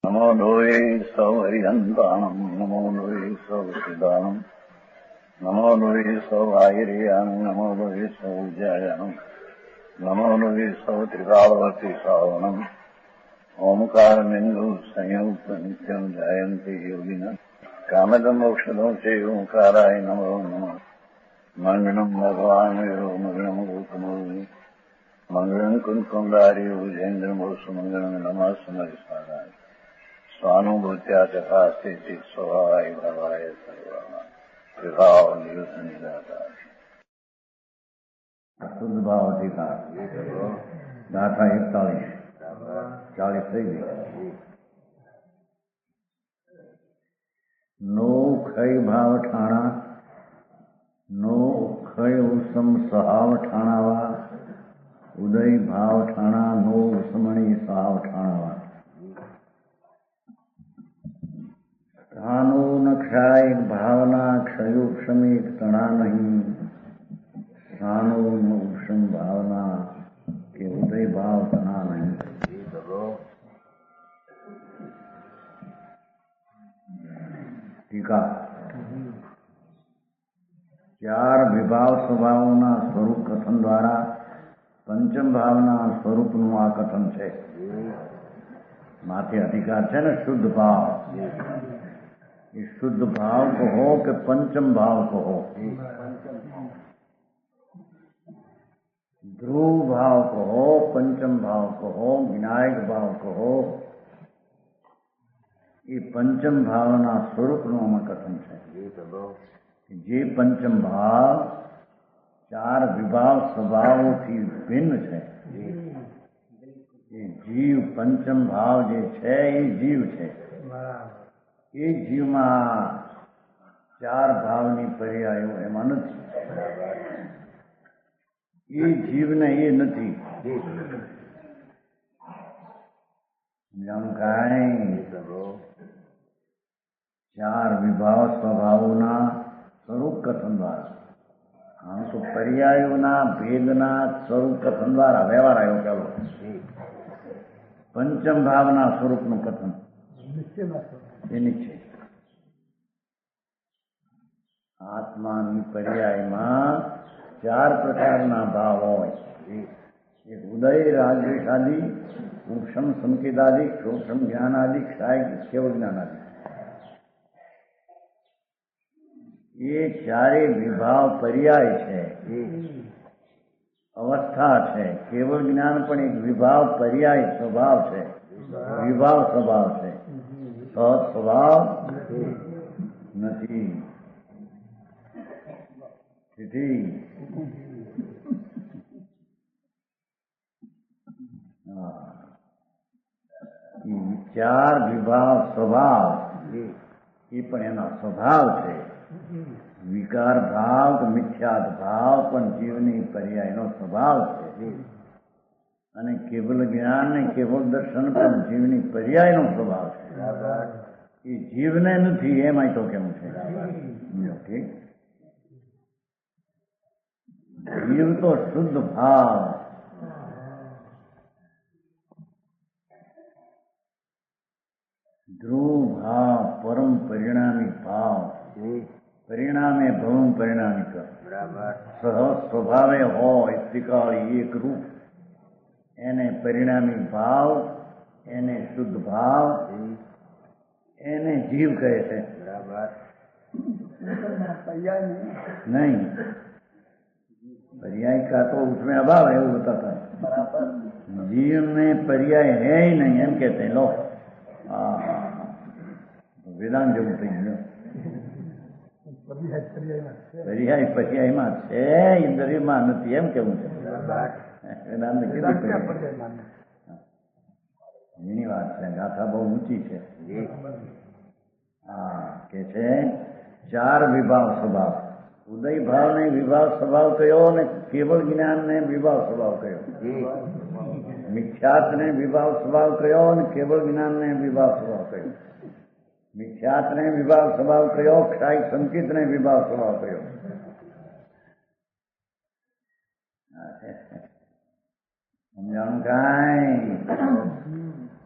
नमो लोये सौहरिहन्ताणम् नमो लोये सौसिदानम् नमो लोये सौवाहिर्यानम् नमो लोये सौज्यायानम् नमो लोये सौत्रिकालवती सावनम् ओंकारमिन्दु संयुक्त नित्यम् जायन्ति योगिनः कामदम् औषधम् च ओंकाराय नमो नमः मङ्गलम् भगवान् वीरो मङ्गलम् गौतमोऽग्नि मङ्गलम् कुन्कुण्डार्यो विजेन्द्रमोऽस्तु मङ्गलम् नमः समरिसाराय स्वानुभूत्या चकास्ते स्वभावाय भवाय सर्वाः विभाव निदाता शुद्ध भाव अधिकार गाथा 41 થઈ ગઈ નો ખય ભાવ ઠાણા નો ખય ઉસમ સહાવ ઠાણાવા ઉદય ભાવ ઠાણા નો ઉસમણી સહાવ ઠાણાવા स्थानो न क्षाय भावना क्षयोक्षमित तणा नहीं स्थानो न उपशम भावना के उदय भाव तना नहीं टीका चार विभाव स्वभावना स्वरूप कथन द्वारा पंचम भावना स्वरूप નું આ કથન છે માથે અધિકાર છે ને શુદ્ધ ભાવ शुद्ध भाव को हो कि पंचम भाव को हो ध्रुव भाव को हो पंचम भाव को हो विनायक भाव को हो ये पंचम भावना स्वरूप નું આમાં કથન છે જે पंचम भाव ચાર વિભાવ સ્વભાવોથી ભિન્ન છે એ જીવ पंचम भाव જે છે એ જીવ છે એ જીવમાં ચાર ભાવની પર્યાયો એમાં નથી એ જીવને એ નથી કાંઈ ચાર વિભાવ સ્વભાવોના સ્વરૂપ કથન દ્વારા આમ તો પર્યાયોના ભેદના સ્વરૂપ કથન દ્વારા વ્યવહાર આવ્યો પેલો પંચમ ભાવના સ્વરૂપનું કથન એ નિશ્ચય આત્માની પર્યાયમાં ચાર પ્રકારના ભાવ હોય એક ઉદય રાગદ્વેષાદિ ઉપશમ સંકેતાદિ ક્ષોક્ષમ જ્ઞાનાદિ ક્ષાય કેવળ જ્ઞાનાદિ એ ચારે વિભાવ પર્યાય છે અવસ્થા છે કેવળ જ્ઞાન પણ એક વિભાવ પર્યાય સ્વભાવ છે વિભાવ સ્વભાવ છે સ્વભાવ નથી ચાર વિભાવ સ્વભાવ એ પણ એનો સ્વભાવ છે વિકાર ભાવ કે મિથ્યાત ભાવ પણ જીવની પર્યાયનો સ્વભાવ છે અને કેવલ જ્ઞાન ને કેવલ દર્શન પણ જીવની પર્યાયનો સ્વભાવ છે એ જીવને નથી એમાં તો કેમ છે ઠીક જીવ તો શુદ્ધ ભાવ ધ્રુવ ભાવ પરમ પરિણામી ભાવ પરિણામે ભવમ પરિણામિક સહ સ્વભાવે હોય ત્રિકાળી એક રૂપ એને પરિણામી ભાવ એને શુદ્ધ ભાવ એને જીવ કહે છે नहीं पर्याय का तो उसमें अभाव है वो बताता है जीव में पर्याय है ही नहीं एम कहते हैं लो वेदांत जब उठेंगे पर्याय पर्याय માં છે ઇન્દ્રિયમાં નથી એમ કેવું છે વેદાંત કીધું એની વાત છે ગાથા બહુ ઊંચી છે કે છે ચાર વિભાવ સ્વભાવ ઉદય ભાવ ને વિભાવ સ્વભાવ કયો ને કેવળ જ્ઞાન ને વિભાવ સ્વભાવ કયો મિથ્યાત ને વિભાવ સ્વભાવ કયો ને કેવળ જ્ઞાન ને વિભાવ સ્વભાવ કયો મિથ્યાત ને વિભાવ સ્વભાવ કયો ક્ષાય સંકિત ને વિભાવ સ્વભાવ કયો સમજાણું કાંઈ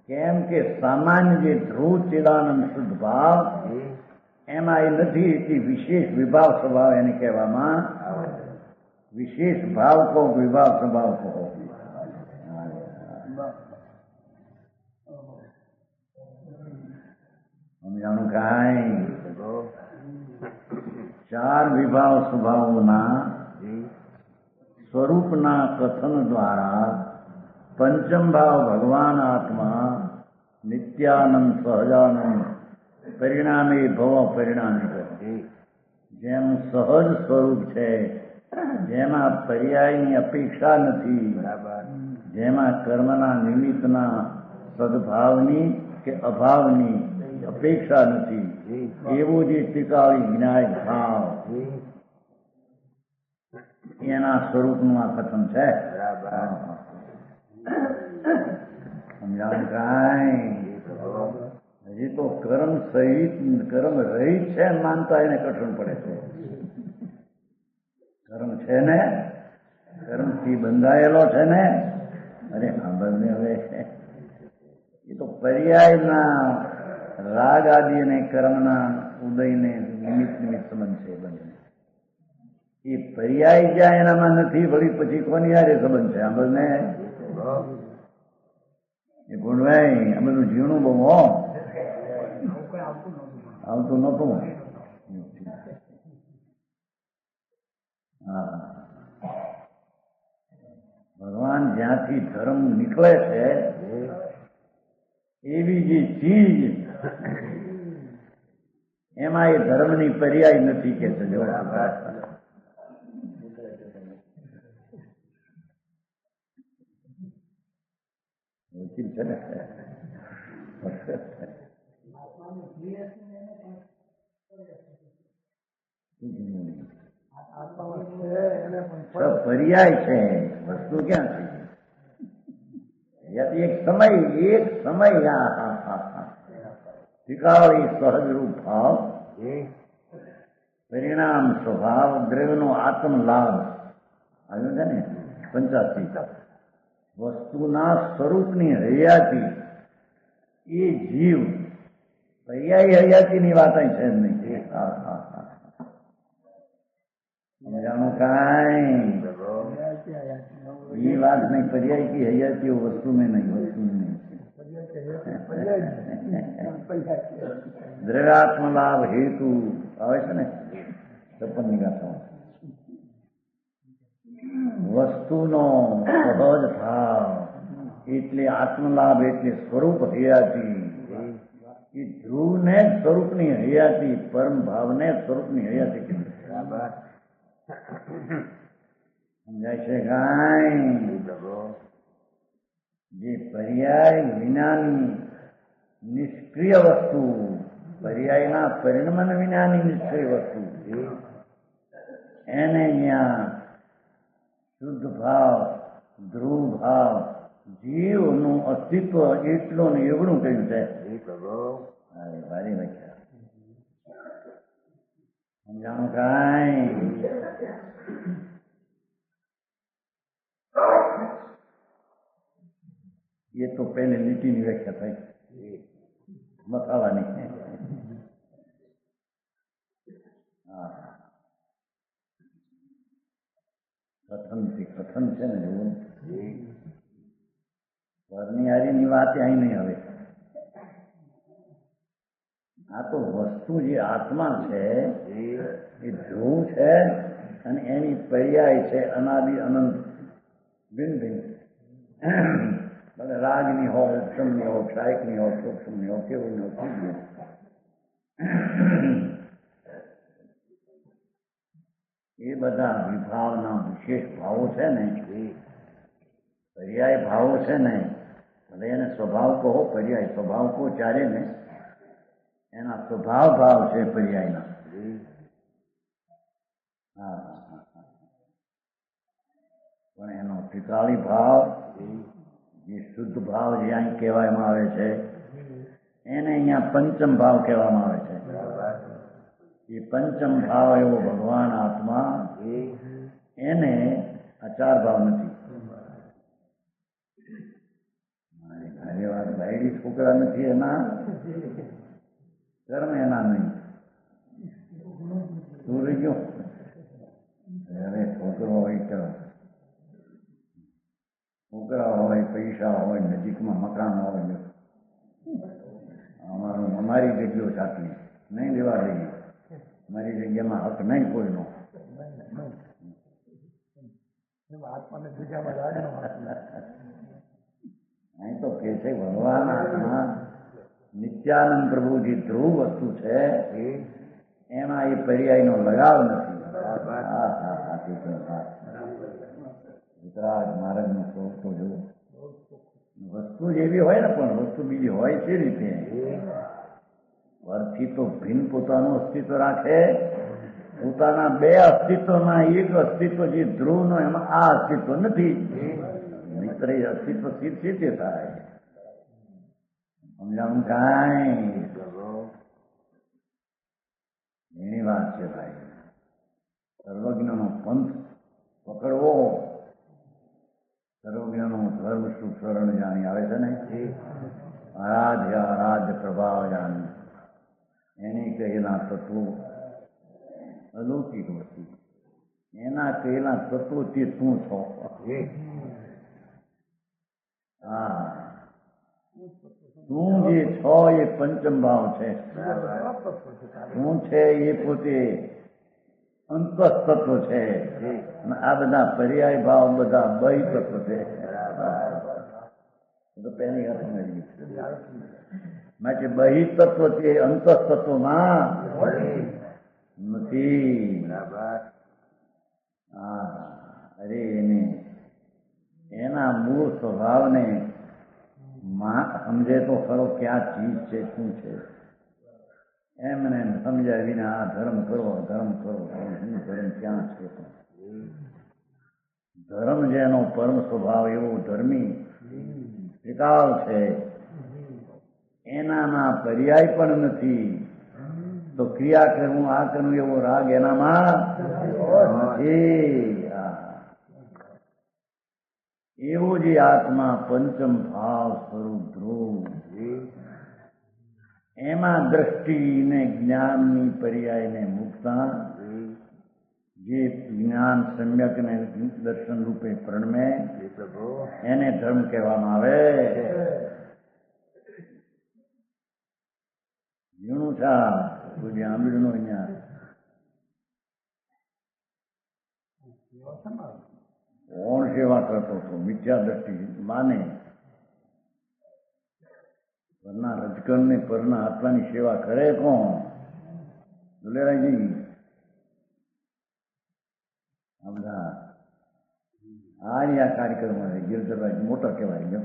કેમ કે સામાન્ય જે ધ્રુવ ચિદાનંદ શુદ્ધ ભાવ એમાં એ નથી, એથી વિશેષ વિભાવ સ્વભાવ એને કહેવામાં વિશેષ ભાવ કહો, વિભાવ સ્વભાવ કહો. સમજાણું કાંઈ? ચાર વિભાવ સ્વભાવોના સ્વરૂપના કથન દ્વારા પંચમ ભાવ ભગવાન આત્મા નિત્યાનંદ સહજાનંદ પરિણામે ભવ પરિણામે કરે. જેમ સહજ સ્વરૂપ છે, જેમાં પર્યાયની અપેક્ષા નથી, જેમાં કર્મના નિમિત્તના સદભાવની કે અભાવની અપેક્ષા નથી, એવું જે ટીકાળી જ્ઞાય ભાવ એના સ્વરૂપનું આ કથન છે. સમજાણ કાંઈ? હજી તો કર્મ સહિત કર્મ રહિત છે માનતા એને કઠણ પડે છે. કર્મ છે ને, કર્મથી બંધાયેલો છે ને. અરે હા, બંને હવે એ તો પર્યાયના રાગ આદિ અને કર્મના ઉદયને નિમિત્ત સંબંધ છે. બંને એ પર્યાય જ્યાં એનામાં નથી, વળી પછી કોની હારે સંબંધ છે? આ બંને એ ગુણવાય. આ બધું જીવનું બહુ આવતું નહોતું. હા, ભગવાન જ્યાંથી ધર્મ નીકળે છે એવી જે ચીજ એમાં એ ધર્મની પર્યાય નથી કે છે. છે ને પર્યાય છે, વસ્તુ ક્યાં છે? એક સમય ટીકાળી સહજરૂપ ભાવ પરિણામ સ્વભાવ દ્રવ્યનો આત્મલાભ આવ્યો છે ને 85. વસ્તુના સ્વરૂપની હયાતી એ જીવ, પર્યાય હયાતીની વાત અહીં છે જ નહીં. સમજાણું કાંઈ? એ વાત નહીં. પર્યાય કી હયાતીઓ વસ્તુ में नहीं, वस्तु में नहीं. દ્રવ્યાત્મલાભ હેતુ આવે છે ને 56ની ગાથામાં. વસ્તુનો સહજ ભાવ એટલે આત્મલાભ એટલે સ્વરૂપ હયાતી. એ ધ્રુવને સ્વરૂપની હયાતી, પરમ ભાવને સ્વરૂપની હયાતી કીધું. સમજાય છે કાંઈ? જે પર્યાય વિનાની નિષ્ક્રિય વસ્તુ, પર્યાયના પરિણમન વિનાની નિષ્ક્રિય વસ્તુ, એને અહીંયા શુદ્ધ ભાવ, ધ્રુવ ભાવ, જીવનું અસ્તિત્વ એટલું ને એવડું કહ્યું છે. ભારી વ્યાખ્યા. સમજાણું કાંઈ? એ તો પહેલી લીટીની વ્યાખ્યા થઈ, મથાવાની. કથન છે ને જોવું. વર્ણિયારીની વાત અહીં નહીં આવે. આ તો વસ્તુ જે આત્મા છે એ ધ્રુવ છે અને એની પર્યાય છે અનાદિ અનંત ભિન્ન ભિન્ન. ભલે રાગની હોય, ઉપશમની હોય, ક્ષાયકની હોય, સૂક્ષ્મની હોય, કેવળની હોય. એ બધા વિભાવના વિશેષ ભાવો છે ને, પર્યાય ભાવો છે ને, ભલે એને સ્વભાવ કહો, પર્યાય સ્વભાવ કહો, ચારે ને એના સ્વભાવ ભાવ છે પર્યાયના. પણ એનો ટીકાળી ભાવ, જે શુદ્ધ ભાવ જે અહીં કહેવામાં આવે છે એને અહીંયા પંચમ ભાવ કહેવામાં આવે છે. એ પંચમ ભાવ એવો ભગવાન આત્મા, એને આ ચાર ભાવ નથી. ભારે વાત ભાઈ. વાયડી છોકરા નથી એના કર્મ એના નહીં. શું રહી ગયો? અરે છોકરો હોય તો છોકરા હોય, પૈસા હોય, નજીકમાં મકાન હોય, અમારી જગ્યાઓ સાચવી નહીં લેવા દઈએ. મારી જગ્યામાં હક નહીં કોઈનો. અહીં તો કે છે ભગવાન આત્મા નિત્યાનંદ પ્રભુજી ધ્રુવ વસ્તુ છે, એમાં એ પર્યાયનો લગાવ નથી. વિતરાગ મહારાજનો સ્વરૂપ તો જુઓ. વસ્તુ જેવી હોય ને, પણ વસ્તુ બીજી હોય છે રીતે પરથી તો ભિન્ન પોતાનું અસ્તિત્વ રાખે. પોતાના બે અસ્તિત્વમાં એક અસ્તિત્વ જે ધ્રુવનો, એમાં આ અસ્તિત્વ નથી. મિત્ર એ અસ્તિત્વ સ્થિર થાય. સમજાવું કાંઈ એની વાત છે ભાઈ. સર્વજ્ઞનો પંથ પકડવો, સર્વજ્ઞનો ધર્મ સુખ શરણ જાણી આવે છે ને, આરાધ્ય પ્રભાવ જાણી એની કહેલા તત્વો અલૌકિક વસ્તુ. એના કહેલા તત્વો તે તું છો. હા, તું જે છો એ પંચમ ભાવ છે. તું છે એ પોતે અંતઃતત્વ છે. આ બધા પર્યાય ભાવ બધા બહિ તત્વ છે. તો પહેલી વાત સમજી માટે બહિ તત્વ છે અંતઃતત્વમાં નથી. હા, અરે એના મૂળ સ્વભાવને સમજે તો ખરો ક્યાં ચીજ છે, શું છે. એમને સમજાય વિના આ ધર્મ કરો ધર્મ ક્યાં છે. ધર્મ જેનો પરમ સ્વભાવ એવો ધર્મી ત્રિકાળ છે, એનામાં પર્યાય પણ નથી. તો ક્રિયા કરવું, આ કરવું એવો રાગ એનામાં નથી. એવો જે આત્મા પંચમ ભાવ સ્વરૂપ ધ્રુવ, એમાં દ્રષ્ટિને જ્ઞાનની પર્યાયને મૂકતા જે જ્ઞાન સમ્યકને દર્શન રૂપે પ્રણમે એને ધર્મ કહેવામાં આવે. ઝીણું છા કોઈ આંબીડનો અહીંયા કોણ સેવા કરતો હતો? મિથ્યા દ્રષ્ટિ માને પરના રજકણ ને પરના આત્માની સેવા કરે કોણ? દુલેરાયજી આ બધા આ કાર્યક્રમ ગિરધરભાઈ મોટા કહેવાય ગયો.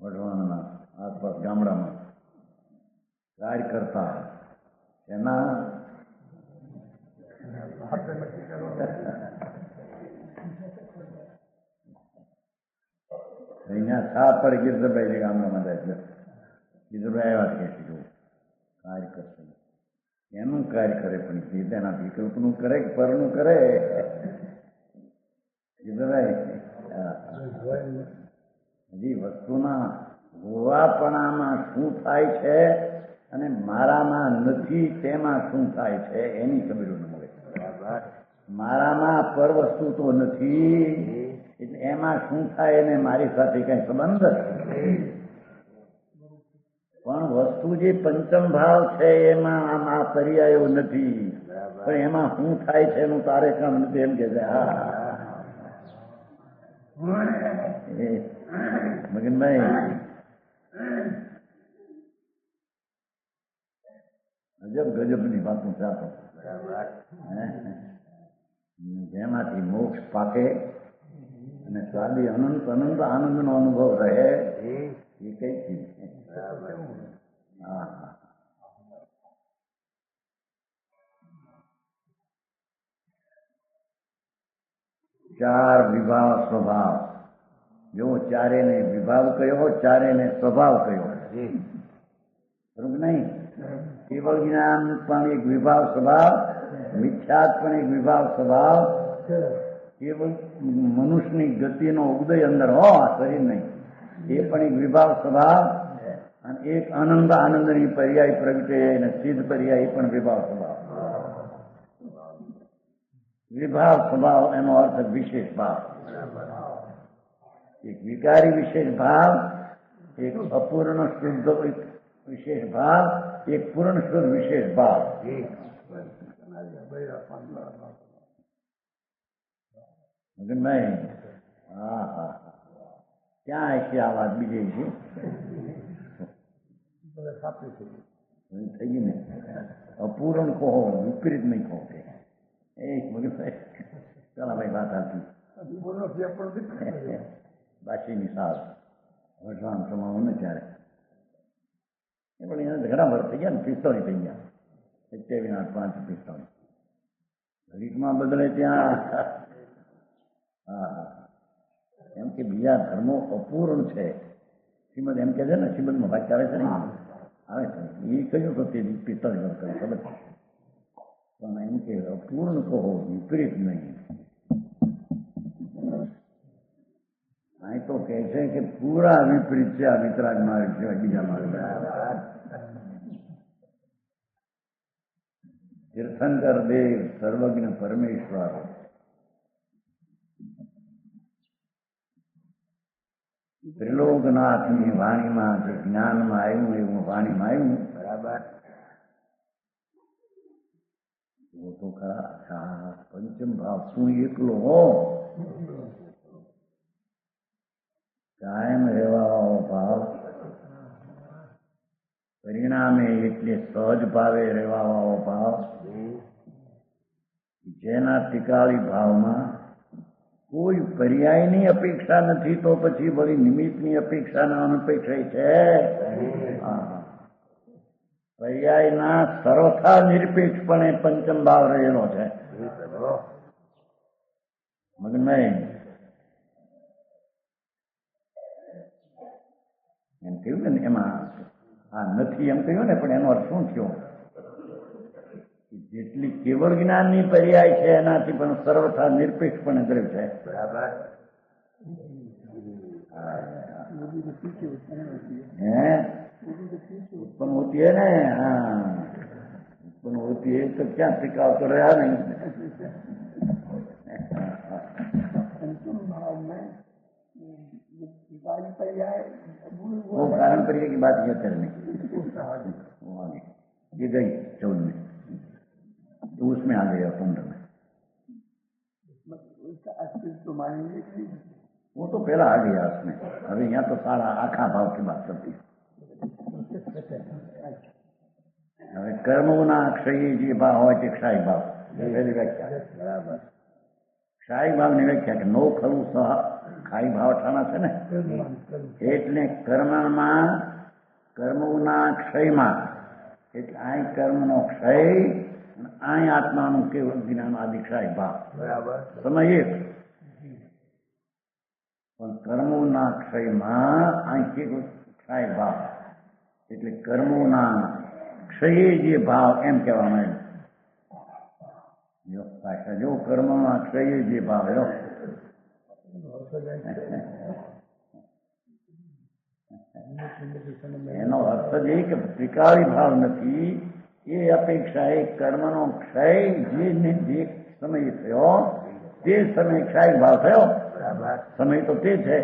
વઢવાણના આસપાસ ગામડામાં કાર્ય કરતા એના અહીંયા છા પડે ગિરધરભાઈ ગામડામાં જાય. ગિરધરભાઈ આવ્યા કે કાર્ય કરશે, એનું કાર્ય કરે પણ તેના વિકલ્પનું કરે કે પરનું કરે. ગિરધરભાઈ હજી વસ્તુના હોવાપણામાં શું થાય છે અને મારામાં નથી તેમાં શું થાય છે એની ખબર ન મળે. મારામાં પર વસ્તુ તો નથી, એટલે એમાં શું થાય એને મારી સાથે કઈ સંબંધ. પણ વસ્તુ જે પંચમ ભાવ છે એમાં આમ આ પર્યાયો નથી, પણ એમાં શું થાય છે એનું તારે કામ નથી એમ કે છે. હા મગનભાઈ અજબ ગજબની વાતો ચાતો, જેમાંથી મોક્ષ પાકે અને સ્વાદી અનંત અનંત આનંદનો અનુભવ રહે એ કઈ ચીજ છે. ચાર વિભાવ સ્વભાવ. જો ચારે ને વિભાવ કયો, ચારે ને સ્વભાવ કયો. બરોબર નહીં? કેવળ જ્ઞાન પણ એક વિભાવ સ્વભાવ, મિથ્યાત પણ એક વિભાવ સ્વભાવ. કેવળ મનુષ્યની ગતિનો ઉદય અંદર હો, શરીર નહીં, એ પણ એક વિભાવ સ્વભાવ. અને એક આનંદ આનંદની પર્યાય પ્રગટે અને સિદ્ધ પર્યાય પણ વિભાવ સ્વભાવ. વિભાવ સ્વભાવ એનો અર્થ વિશેષ ભાવ. એક વિકારી વિશેષ ભાવ, એક અપૂર્ણ શુદ્ધ વિશેષ ભાવ, એક પૂર્ણ શુદ્ધ વિશેષ ભાવ. મગનભાઈ, હા હા, ક્યાં હશે આ વાત બીજે છે થઈ ગઈ ને. અપૂર્ણ કહો, વિપરીત નહીં કહો કે મગનભાઈ. ચાલો ભાઈ, વાત આપી બાશીની સાલ વઢવાણ સમાવું ને ત્યારે એ પણ એને ઘણા વર્ષ થઈ ગયા ને. 45 થઈ ગયા. 27, 8, 5, 45 ઘડીકમાં બદલે ત્યાં. હા, એમ કે બીજા ધર્મો અપૂર્ણ છે. શ્રીમદ એમ કે છે ને, શ્રીમદમાં વાક્ય આવે છે ને, આવે છે એ કહ્યું તો તે 45 વર્ષ કહ્યું ખબર છે. પણ એમ કે અપૂર્ણ કહો, વિપરીત નહીં. અહીં તો કહે છે કે પૂરા વિપરીત છે આ વિતરાગ માર્ગ સિવાય બીજા માર્ગ. તીર્થંકર દેવ સર્વજ્ઞ પરમેશ્વર ત્રિલોકનાથની વાણીમાં જે જ્ઞાનમાં આવ્યું એવું વાણીમાં આવ્યું. બરાબર. वो तो खरा. अच्छा, पंचम भाव શું એકલો હો, કાયમ રહેવાવાળો ભાવ, પરિણામે એટલે સહજ ભાવે રહેવાવાળો ભાવ, જેના ટીકાળી ભાવમાં કોઈ પર્યાયની અપેક્ષા નથી તો પછી વળી નિમિત્તની અપેક્ષાના અનપેક્ષા છે. પર્યાયના સર્વથા નિરપેક્ષપણે પંચમ ભાવ રહેલો છે. મગનભાઈ, એમ કહ્યું ને એમાં આ નથી એમ કહ્યું ને, પણ એનો અર્થ શું થયો? જેટલી કેવળ જ્ઞાનની પર્યાય છે એનાથી પણ સર્વથા નિરપેક્ષપણે દ્રવ છે. બરાબર. उत्पन्न होती है ना, हाँ, उत्पन्न होती है तो क्या टिकाव तो रहा नहीं. वो कारण पर्याय की बात ये करने ये गई 14 में, तो उसमें आ गया 15 में. अस्तित्व मानेंगे वो तो पहला आ गया उसमें. अभी यहाँ तो सारा आखा भाव की बात करती है. હવે કર્મોના ક્ષયી જે ભાવ હોય તે ક્ષાય ભાવ. પહેલી વ્યાખ્યા ક્ષાય ભાવની વ્યાખ્યા કે નો ખરું સહ ખાઈ ભાવ ઠાણા છે ને, એટલે કર્મમાં કર્મોના ક્ષયમાં એટલે અહીં કર્મનો ક્ષય અને અહીં આત્માનું કેવળ જ્ઞાન આદિ ક્ષાય ભાવ. બરાબર. સમય એક. પણ કર્મોના ક્ષયમાં અહીં કેવળ ક્ષાય ભાવ એટલે કર્મોના ક્ષયે જે ભાવ એમ કહેવામાં આવ્યું. જો કર્મોના ક્ષયે જે ભાવ એનો અર્થ જ એ કે ત્રિકાળી ભાવ નથી. એ અપેક્ષા એ કર્મનો ક્ષય જે સમય થયો તે સમય ક્ષાય ભાવ થયો. સમય તો તે છે.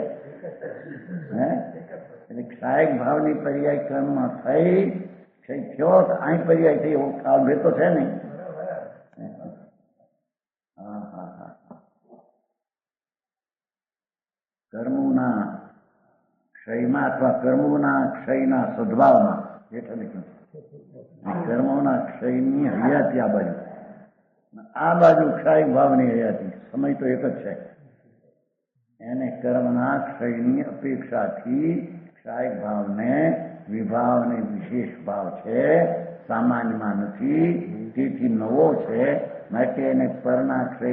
એટલે ક્ષાયક ભાવની પર્યાય કર્મમાં થઈ ક્ષય થયો તો અહીં પર્યાય થઈ એવો કાળ ભેતો છે નહીં. કર્મોના ક્ષયમાં અથવા કર્મોના ક્ષયના સદભાવમાં હેઠળ કર્મોના ક્ષયની હયાતી આ બાજુ, આ બાજુ ક્ષાયક ભાવની હયાતી. સમય તો એક જ છે. એને કર્મના ક્ષયની અપેક્ષાથી ક્ષાયક ભાવને વિભાવને વિશેષ ભાવ છે, સામાન્યમાં નથી, તેથી નવો છે. માટે એને પરના ક્ષય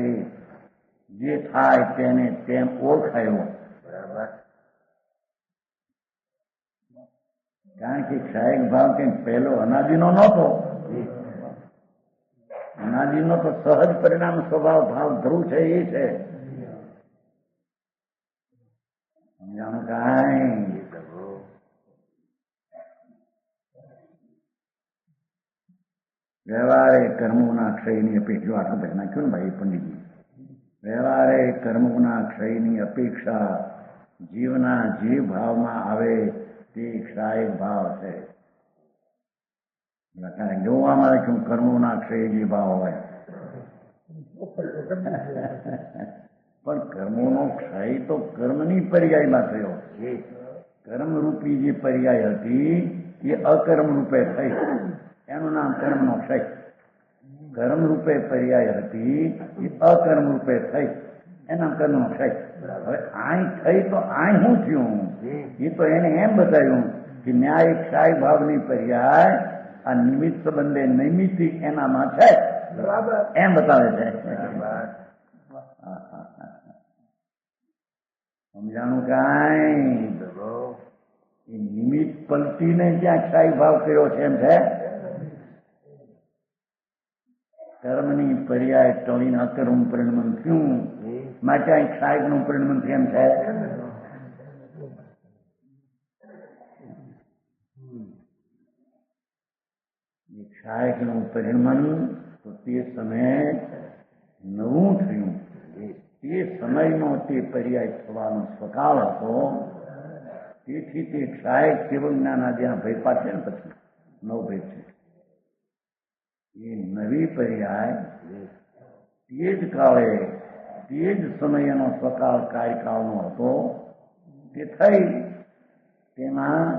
જે થાય તેને તેમ ઓળખાયો. બરાબર. કારણ કે ક્ષાયક ભાવ કંઈ પહેલો અનાદિનો નહોતો. અનાદિનો તો સહજ પરિણામ સ્વભાવ ભાવ ધ્રુવ છે એ છે. સમજાણું કાંઈ? વ્યવહારે કર્મોના ક્ષયની અપેક્ષા આટલું પહેલા નાખ્યું ને ભાઈ પંડિતજી. વ્યવહારે કર્મોના ક્ષયની અપેક્ષા જીવના જીવ ભાવમાં આવે તે ક્ષાય ભાવ છે. જોવામાં આવે કે કર્મોના ક્ષય જે ભાવ હોય પણ કર્મોનો ક્ષય તો કર્મની પર્યાયમાં થયો. કર્મરૂપી જે પર્યાય હતી એ અકર્મ રૂપે થઈ, એનું નામ કર્મનો ક્ષય. કર્મ રૂપે પર્યાય હતી એ અકર્મ રૂપે થઈ, એના કર્મનો ક્ષય. હવે આય થઈ તો આય શું થયું? એ તો એને એમ બતાવ્યું કે ન્યાય ક્ષાય ભાવની પર્યાય આ નિમિત્ત સંબંધે નૈમિત્તિક એનામાં છે, એમ બતાવે છે. સમજાણું કાંઈ? એ નિમિત્ત પલટીને ક્યાં ક્ષાય ભાવ કર્યો છે એમ છે. કર્મની પર્યાય ટળીને અકર્મ પરિણમન થયું માટે અહીં ક્ષાયનું પરિણમન થયું એમ છે. ક્ષાયકનું પરિણમન તો તે સમયે નવું થયું. તે સમયનો તે પર્યાય થવાનો સ્વકાળ હતો. તેથી તે ક્ષાયક કેવળ જ્ઞાન આદિના ભય પાડશે ને પછી નવ ભેદ છે. એ નવી પર્યાય તે જ કાળે તે જ સમયનો સ્વકાળ કાર્યકાળનો હતો તે થઈ. તેમાં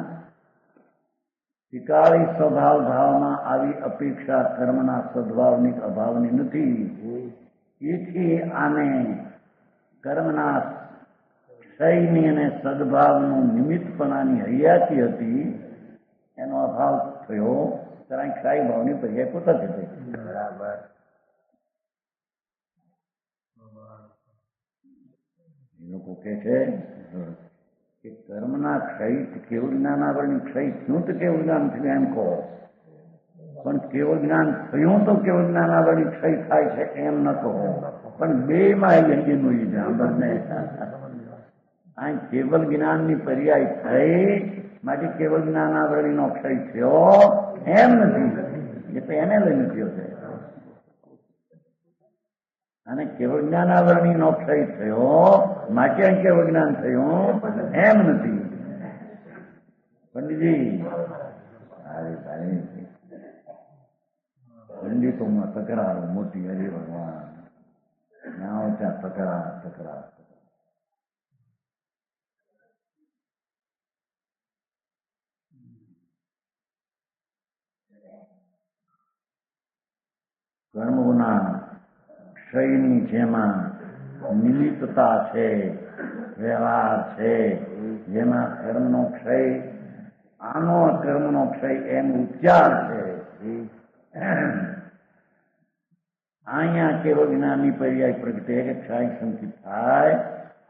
ત્રિકાળી સ્વભાવ ભાવમાં આવી અપેક્ષા કર્મના સદભાવની અભાવની નથી. તેથી આને કર્મના ક્ષયની અને સદભાવનું નિમિત્તપણાની હૈયાતી હતી એનો અભાવ થયો. કારણ ક્ષાય ભાવની પર્યાય પોતા થઈ. બરાબર. એ લોકો કે છે કે કર્મના ક્ષય કેવળ જ્ઞાન આવરણની ક્ષય થયું તો કેવળ જ્ઞાન થયું એમ કહો, પણ કેવળ જ્ઞાન થયું તો કેવળ જ્ઞાન આવરણની ક્ષય થાય છે એમ ન કહો. પણ બે માં એનું બંને આ કેવળ જ્ઞાનની પર્યાય થઈ માટે કેવળ જ્ઞાન આવરણીનો ક્ષય થયો એમ નથી. એ તો એને લઈને થયો છે. અને કેવળ જ્ઞાન આવરણીનો ક્ષય થયો માટે કેવળ જ્ઞાન થયું એમ નથી. પંડિતજી પંડિતોમાં તકરાર મોટી. હરિ ભગવાન ત્યાં તકરાર તકરાર. કર્મોના ક્ષયની જેમાં નિમિત્તતા છે, વ્યવહાર છે, જેમાં કર્મનો ક્ષય આનો કર્મનો ક્ષય એમ ઉચ્ચાર છે. અહીંયા કેવળ જ્ઞાનની પર્યાય પ્રગટે કે ક્ષય સંકિત થાય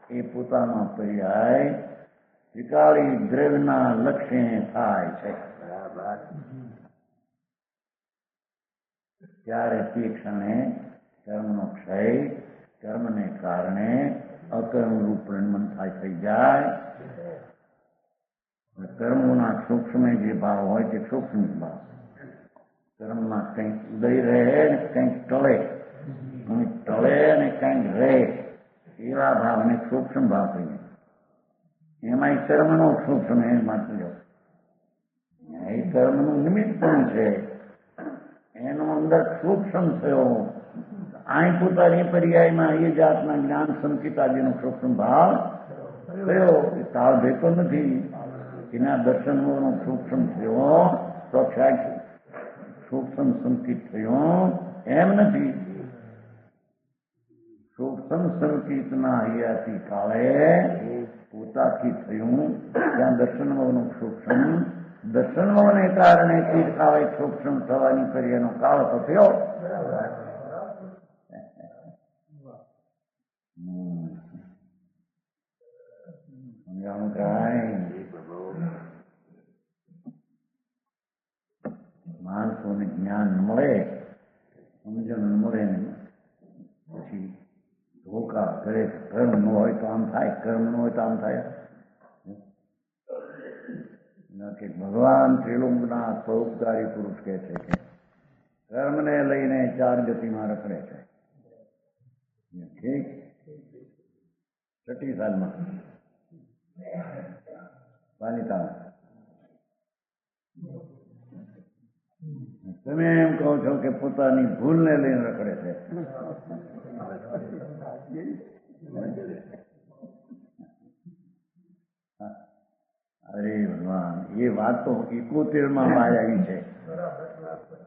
એ પોતાનો પર્યાય ત્રિકાળી દ્રવ્યના લક્ષ્યને થાય છે. બરાબર. ત્યારે તે ક્ષણે કર્મનો ક્ષય કર્મને કારણે અકર્મ રૂપ પરિણમન થાય થઈ જાય. કર્મોના સૂક્ષ્મ જે ભાવ હોય તે સૂક્ષ્મ ભાવ. કર્મમાં કંઈક ઉદય રહે ને કંઈક ટળે, કંઈક ટળે ને કંઈક રહે એવા ભાવને સૂક્ષ્મ ભાવ કહીએ. એમાં કર્મનો સૂક્ષ્મ એ માત્ર એ કર્મનું નિમિત્ત પણ છે. એનો અંદર સૂક્ષ્મ થયો. અહીં પોતાની પર્યાયમાં એ જાતના જ્ઞાન સંકિત આદિનો સૂક્ષ્મ ભાવ થયો. એ તાળ ભેતો નથી. એના દર્શનનો સૂક્ષ્મ થયો તો સૂક્ષ્મ સંકિત થયો એમ નથી. સૂક્ષ્મ સંકિતના હૈયાથી કાળે પોતાથી થયું. ત્યાં દર્શનનું સૂક્ષ્મ દર્શનોને કારણે તે કાળે સૂક્ષ્મ થવાની પર્યાયનો કાળ તો થયો. સમજાણું કાંઈ? માણસોને જ્ઞાન મળે, સમજણ મળે ને પછી ધોકા કરે. કર્મ ન હોય તો આમ થાય, કર્મ ન હોય તો આમ થાય. કે ભગવાન ત્રિલોકના પરોપકારી પુરુષ કહે છે કે કર્મને લઈને 4 ગતિમાં રખડે છે. ઠીક. 6ઠી સાલમાં પાલિતાણા તમે એમ કહો છો કે પોતાની ભૂલને લઈને રખડે છે. અરે ભગવાન, એ વાત તો 71માં આવી છે.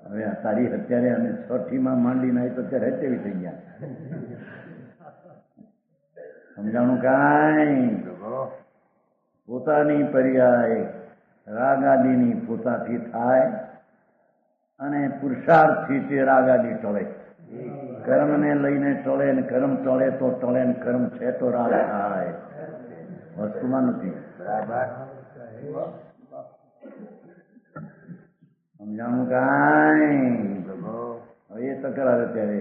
હવે તારી અત્યારે અમે 6ઠીમાં માંડીને આવી તો અત્યારે હચેવી થઈ ગયા. સમજાણું કાંઈ? પોતાની પર્યાય રાગાદીની પોતાથી થાય અને પુરુષાર્થથી તે રાગાદી ટળે. કર્મને લઈને ટળે ને કર્મ ટળે તો ટળે ને કર્મ છે તો રાગ થાય. વસ્તુમાં નથી. સમજાણું કાંઈ? હવે એ તકરાર અત્યારે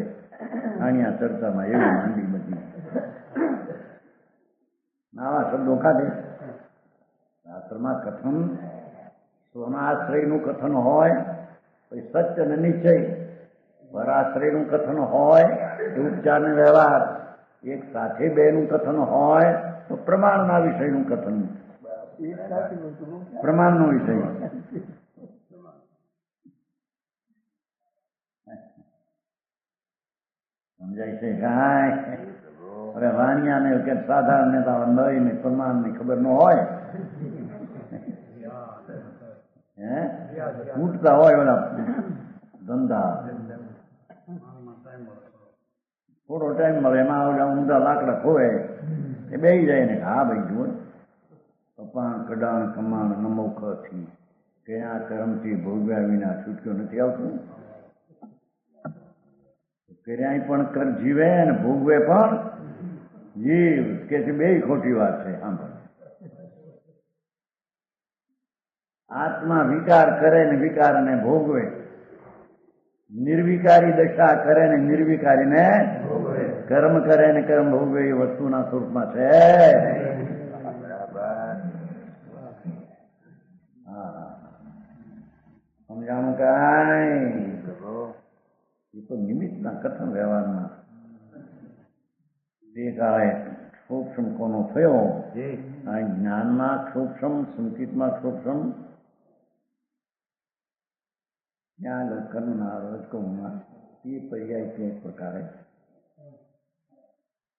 આણ્યા ચર્ચામાં એવી માંડી બધી આવા શબ્દો કાઢે. શાસ્ત્રમાં કથન સ્વનાશ્રયનું કથન હોય તો સત્ય અને નિશ્ચય, પરાશ્રયનું કથન હોય તો ઉપચાર ને વ્યવહાર, એક સાથે બેનું કથન હોય તો પ્રમાણના વિષયનું કથન, પ્રમાણનો વિષય. સમજાય છે કાંઈ? હવે વાણિયાને કે સાધારણ નેતા નઈ પ્રમાણની ખબર ન હોય, ઉઠતા હોય ઓલા ધંધા, થોડો ટાઈમ મળે એમાં ઊંધા લાકડા ખોવે એ બેસી જાય ને હા ભાઈ જુઓ કપાણ કડાણ કમાણ નમોખથી કયા કર્મથી ભોગવ્યા વિના છૂટક્યો નથી આવતું. કર્યાય પણ કર જીવે ને ભોગવે પણ જીવ કે છે બે ખોટી વાત છે. આત્મા વિકાર કરે ને વિકારને ભોગવે, નિર્વિકારી દશા કરે ને નિર્વિકારીને કર્મ કરે ને કર્મ ભોગવે એ વસ્તુના સ્વરૂપમાં છે. સમજાણું કાંઈ? એ તો નિમિત્તના કથન વ્યવહારમાં તે કાળે ક્ષોક્ષમ કોનો થયો, જ્ઞાનમાં ક્ષોક્ષમ, સંકિતમાં ક્ષોક્ષમ, જ્ઞાન કર્મના રજકમાં એ પર્યાય છે. એક પ્રકારે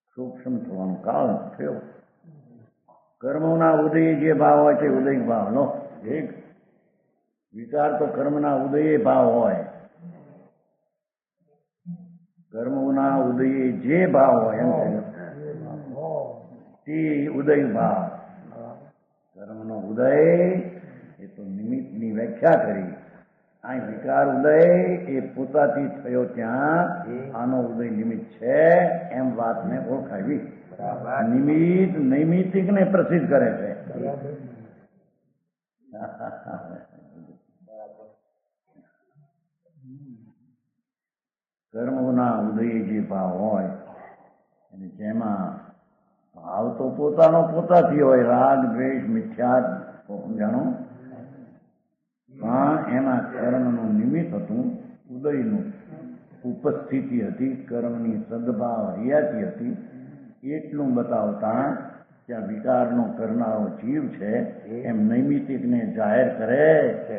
ક્ષોક્ષમ થવાનું કારણ થયો. કર્મોના ઉદય જે ભાવ હોય છે ઉદય ભાવ નો એક વિચાર તો કર્મના ઉદય ભાવ હોય, કર્મોના ઉદયે જે ભાવ હોય એમ તે ઉદય ભાવ. કર્મનો ઉદય એ તો નિમિત્તની વ્યાખ્યા કરી. આ વિકાર ઉદય એ પોતાથી થયો ત્યાં આનો ઉદય નિમિત્ત છે એમ વાતને ઓળખાવી. નિમિત્ત નૈમિત્તિકને પ્રસિદ્ધ કરે છે. કર્મોના ઉદય જે ભાવ હોય અને જેમાં ભાવ તો પોતાનો પોતાથી હોય, રાગ દ્વેષ મિથ્યા જાણો, પણ એમાં કર્મનું નિમિત્ત હતું, ઉદયનું ઉપસ્થિતિ હતી, કર્મની સદભાવ હરિયાતી હતી. એટલું બતાવતા ત્યાં વિકારનો કરનારો જીવ છે એમ નૈમિતિકને જાહેર કરે છે,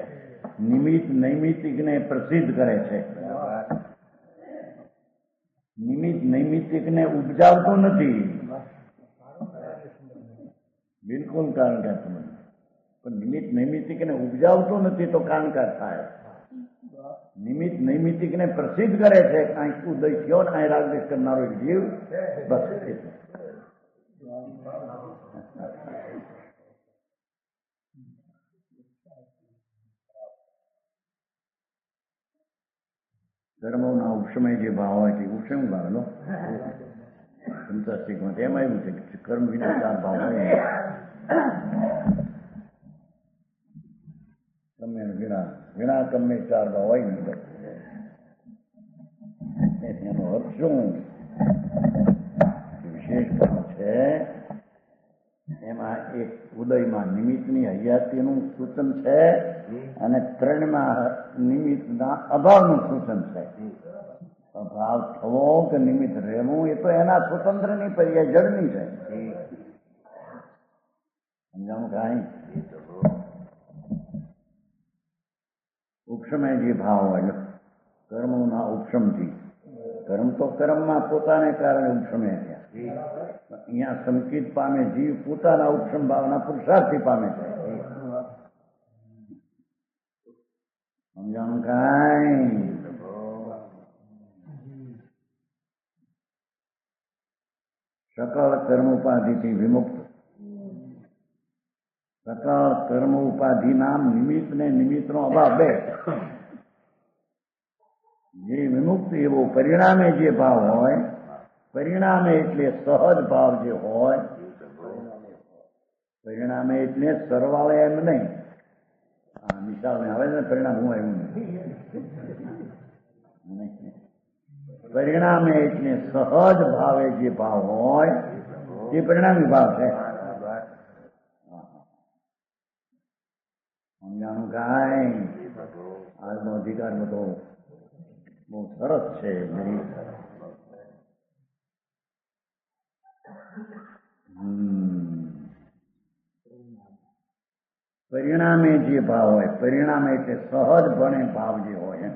નિમિત્ત નૈમિતિકને પ્રસિદ્ધ કરે છે. નિમિત્ત નૈમિતિકને ઉપજાવતો નથી, બિલકુલ કારણકાર સમજ. પણ નિમિત્ત નૈમિતિકને ઉપજાવતો નથી તો કારણકાર થાય. નિમિત્ત નૈમિતિકને પ્રસિદ્ધ કરે છે. કાંઈક ઉદય થયો ને અહીં રાગદેશ કરનારો એક જીવ, બસ કર્મોના ઉપશમય જે ભાવ હોય છે ઉપશમ ભાવ નો સંતાસ્તિકમાં એમાં એવું છે કે કર્મ વિના 4 ભાવ હોય, ગમે વિના ગમે 4 ભાવ હોય ને એનો અર્થ શું? વિશેષ કર્મ છે એમાં એક ઉદયમાં નિમિત્તની હયાતીનું સૂચન છે અને ત્રણમાં નિમિત્તના અભાવનું સૂચન છે. અભાવ થવો કે નિમિત્ત રહેવું એ તો એના સ્વતંત્રની પર્યાય જડની છે. સમજાણું કાંઈ? ઉપશમે જે ભાવ હોય કર્મોના ઉપશમથી, કર્મ તો કર્મમાં પોતાને કારણે ઉપશમે છે. અહીંયા સંકિત પામે જીવ પોતાના ઉપશમ ભાવના પુરુષાર્થથી પામે છે. સમજાણું કાંઈ? સકળ કર્મ ઉપાધિથી વિમુક્ત, સકળ કર્મ ઉપાધિ નામ નિમિત્ત ને નિમિત્તનો અભાવ બે. જે વિમુક્ત એવો પરિણામે જે ભાવ હોય, પરિણામે એટલે સહજ ભાવ જે હોય, પરિણામે એટલે સરવાળે એમ નહીં. હા, નિશાળ ને આવે ને પરિણામ હું આવ્યું નહીં. પરિણામે એટલે સહજ ભાવે જે ભાવ હોય એ પરિણામી ભાવ છે. સમજાણું કાંઈ? આજનો અધિકાર બધો બહુ સરસ છે. પરિણામે જે ભાવ હોય, પરિણામે એટલે સહજ ભણે ભાવ જે હોય,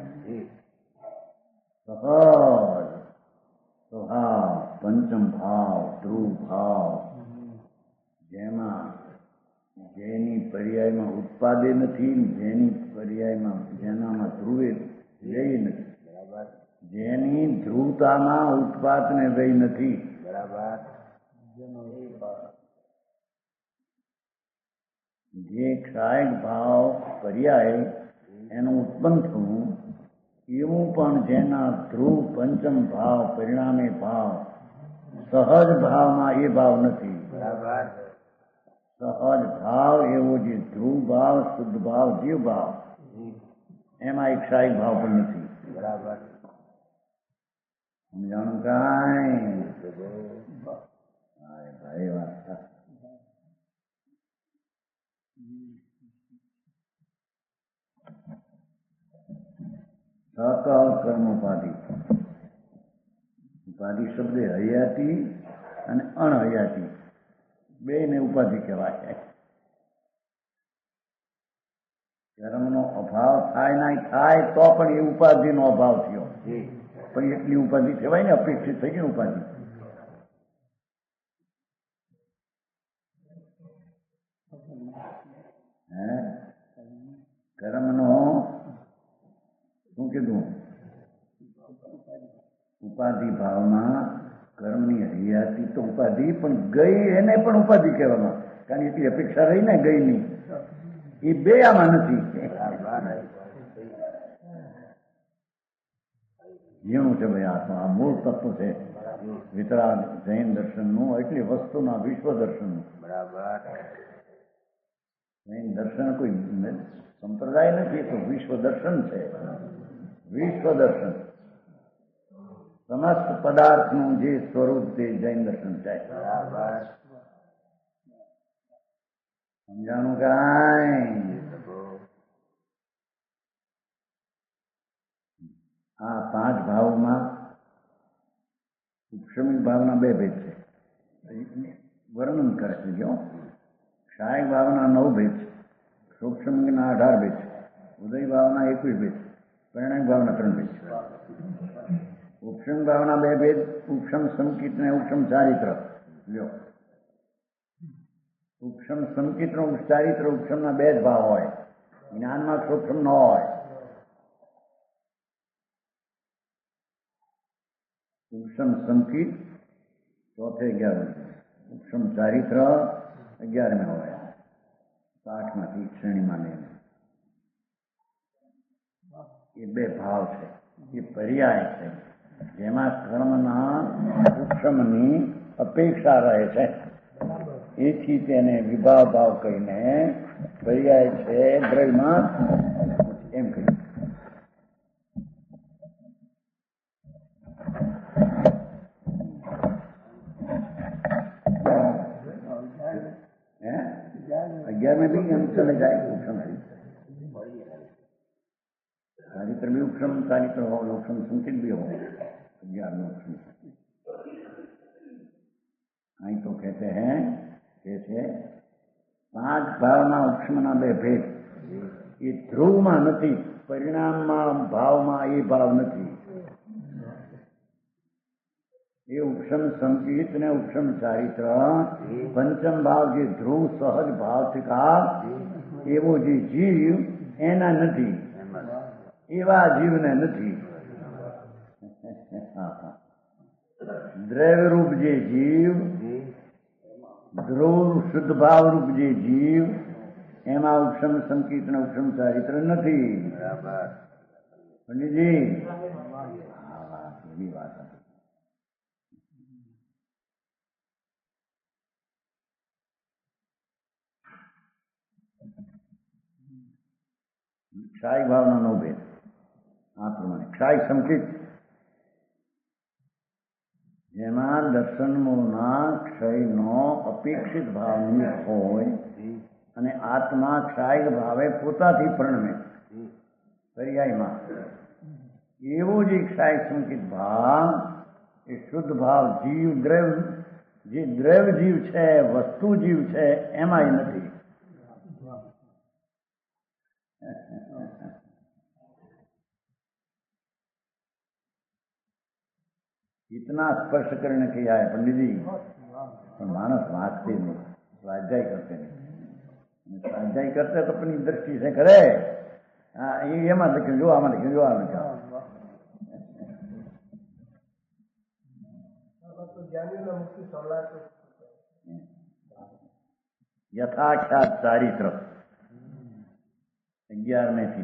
સહજ સ્વભાવ, પંચમ ભાવ, ધ્રુવ ભાવ, જેમાં જેની પર્યાયમાં ઉત્પાદે નથી, જેની પર્યાયમાં જેનામાં ધ્રુવે વ્યય નથી, બરાબર. જેની ધ્રુવતામાં ઉત્પાદને વ્યય નથી, બરાબર. જે ક્ષાયક ભાવ પર્યાય એનું ઉત્પન્ન થવું, એવું પણ જેના ધ્રુવ પંચમ ભાવ પરિણામે ભાવ, સહજ ભાવમાં એ ભાવ નથી, બરાબર. સહજ ભાવ એવો જે ધ્રુવ ભાવ, શુદ્ધ ભાવ, જીવ ભાવ, એમાં એક ક્ષાયક ભાવ પણ નથી, બરાબર. સમજાણું કાંઈ? ભાઈ વાત સકળ કર્મ ઉપાધિ. ઉપાધિ શબ્દ હયાતી અને અણહયાતી બે ને ઉપાધિ કહેવાય. કર્મનો અભાવ થાય ના થાય તો પણ એ ઉપાધિનો અભાવ થયો, પણ એટલી ઉપાધિ કહેવાય ને, અપેક્ષિત થઈ ગઈ ઉપાધિ. કર્મનો શું કીધું? ઉપાધિ ભાવમાં કર્મની હયાતી તો ઉપાધિ, પણ ગઈ એને પણ ઉપાધિ કહેવામાં, કારણ એટલી અપેક્ષા રહી ને ગઈ ની, એ બે આમાં નથી. જેવું છે ભાઈ, આ મૂળ તત્વ છે વિતરાગ જૈન દર્શનનું, એટલી વસ્તુના વિશ્વ દર્શનનું, બરાબર. જૈન દર્શન કોઈ સંપ્રદાય નથી, તો વિશ્વ દર્શન છે. વિશ્વ દર્શન સમસ્ત પદાર્થનું જે સ્વરૂપ તે જૈન દર્શન છે, બરાબર. સમજાણું કાંઈ? આ પાંચ ભાવમાં ઉપશમિક ભાવના બે ભેદ છે, વર્ણન કરે છે. જો ક્ષાયક ભાવના 9 ભેદ છે, સૂક્ષ્મના 18 ભેદ છે, ઉદય ભાવના 21 ભેદ છે, પરિણામ ભાવના 3 ભેદ છે. ઉપશમ ભાવના 2 ભેદ, ઉપશમ સંકિત ને ઉપશમ ચારિત્ર. લ્યો, ઉપશમ સંકિત નો ચારિત્ર, ઉપશમના 2 જ ભાવ હોય, જ્ઞાનમાં સૂક્ષ્મ ન હોય. ઉપશમ સંકિત ચોથે 11, ઉપશમ ચારિત્ર 11 હોય, 8માંથી શ્રેણીમાં લઈને. એ 2 ભાવ છે, એ પર્યાય છે, જેમાં કર્મના ઉપશમની અપેક્ષા રહે છે. એથી તેને વિભાવ ભાવ કહીને પર્યાય છે દ્રવ્યમાં એમ કહ્યું. चारित्र भी उपशम चारित्र हो, उपशम संकेत भी हो, 11 में उपशम संकेत। અહીં તો कहते हैं કે છે 5 ભાવના ઉપશમના 2 ભેદ એ ધ્રુવમાં નથી, પરિણામમાં ભાવમાં એ ભાવ નથી. એ ઉપશમ સંકેત ને ઉપશમ ચારિત્ર પંચમ ભાવ જે ધ્રુવ સહજ ભાવથી કા એવો જે જીવ એના નથી, એવા જીવને નથી. દ્રવ્ય રૂપ જે જીવ, ધ્રુવ શુદ્ધ ભાવ રૂપ જે જીવ, એમાં ઉપશમ સંકેત ને ઉપશમ ચારિત્ર નથી. પંડિતજી એવી વાત હતી. ક્ષાય ભાવનો નો ભેદ આ પ્રમાણે. ક્ષાય સંકેત જેમાં દર્શનમોના ક્ષયનો અપેક્ષિત ભાવ નિમિત્ત હોય અને આત્મા ક્ષાય ભાવે પોતાથી પ્રણમે પર્યાયમાં, એવો જે ક્ષાય સંકેત ભાવ એ શુદ્ધ ભાવ જીવ દ્રવ્ય, જે દ્રવ્ય જીવ છે, વસ્તુ જીવ છે, એમાં નથી. इतना स्पर्श करने किया है पंडित जी, तो मानस वाँचते नहीं, स्वाध्याय करते नहीं. स्वाध्याय करते तो अपनी दृष्टि से करे. हाँ, ये मत लिखो, जो आम लिखो, जो आम लिखो. यथाख्यात चारित्र 11 થી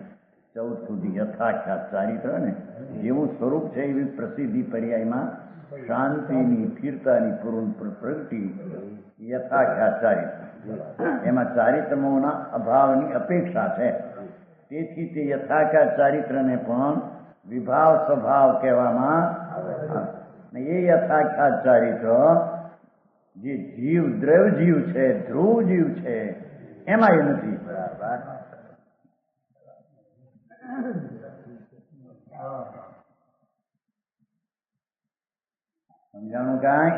14 સુધી યથાખ્યાત ચારિત્ર ને જેવું સ્વરૂપ છે એવી પ્રસિદ્ધિ પર્યાયમાં શાંતિની સ્થિરતાની પૂર્ણ પ્રગતિ યથાખ્યાત ચારિત્ર. એમાં ચારિત્રમોના અભાવની અપેક્ષા છે, તેથી તે યથાખ્યાત ચારિત્રને પણ વિભાવ સ્વભાવ કહેવામાં આવે. એ યથાખ્યાત ચારિત્ર જે જીવ દ્રવ્ય જીવ છે, ધ્રુવ જીવ છે, એમાં એ નથી. સમજાણું કાંઈ?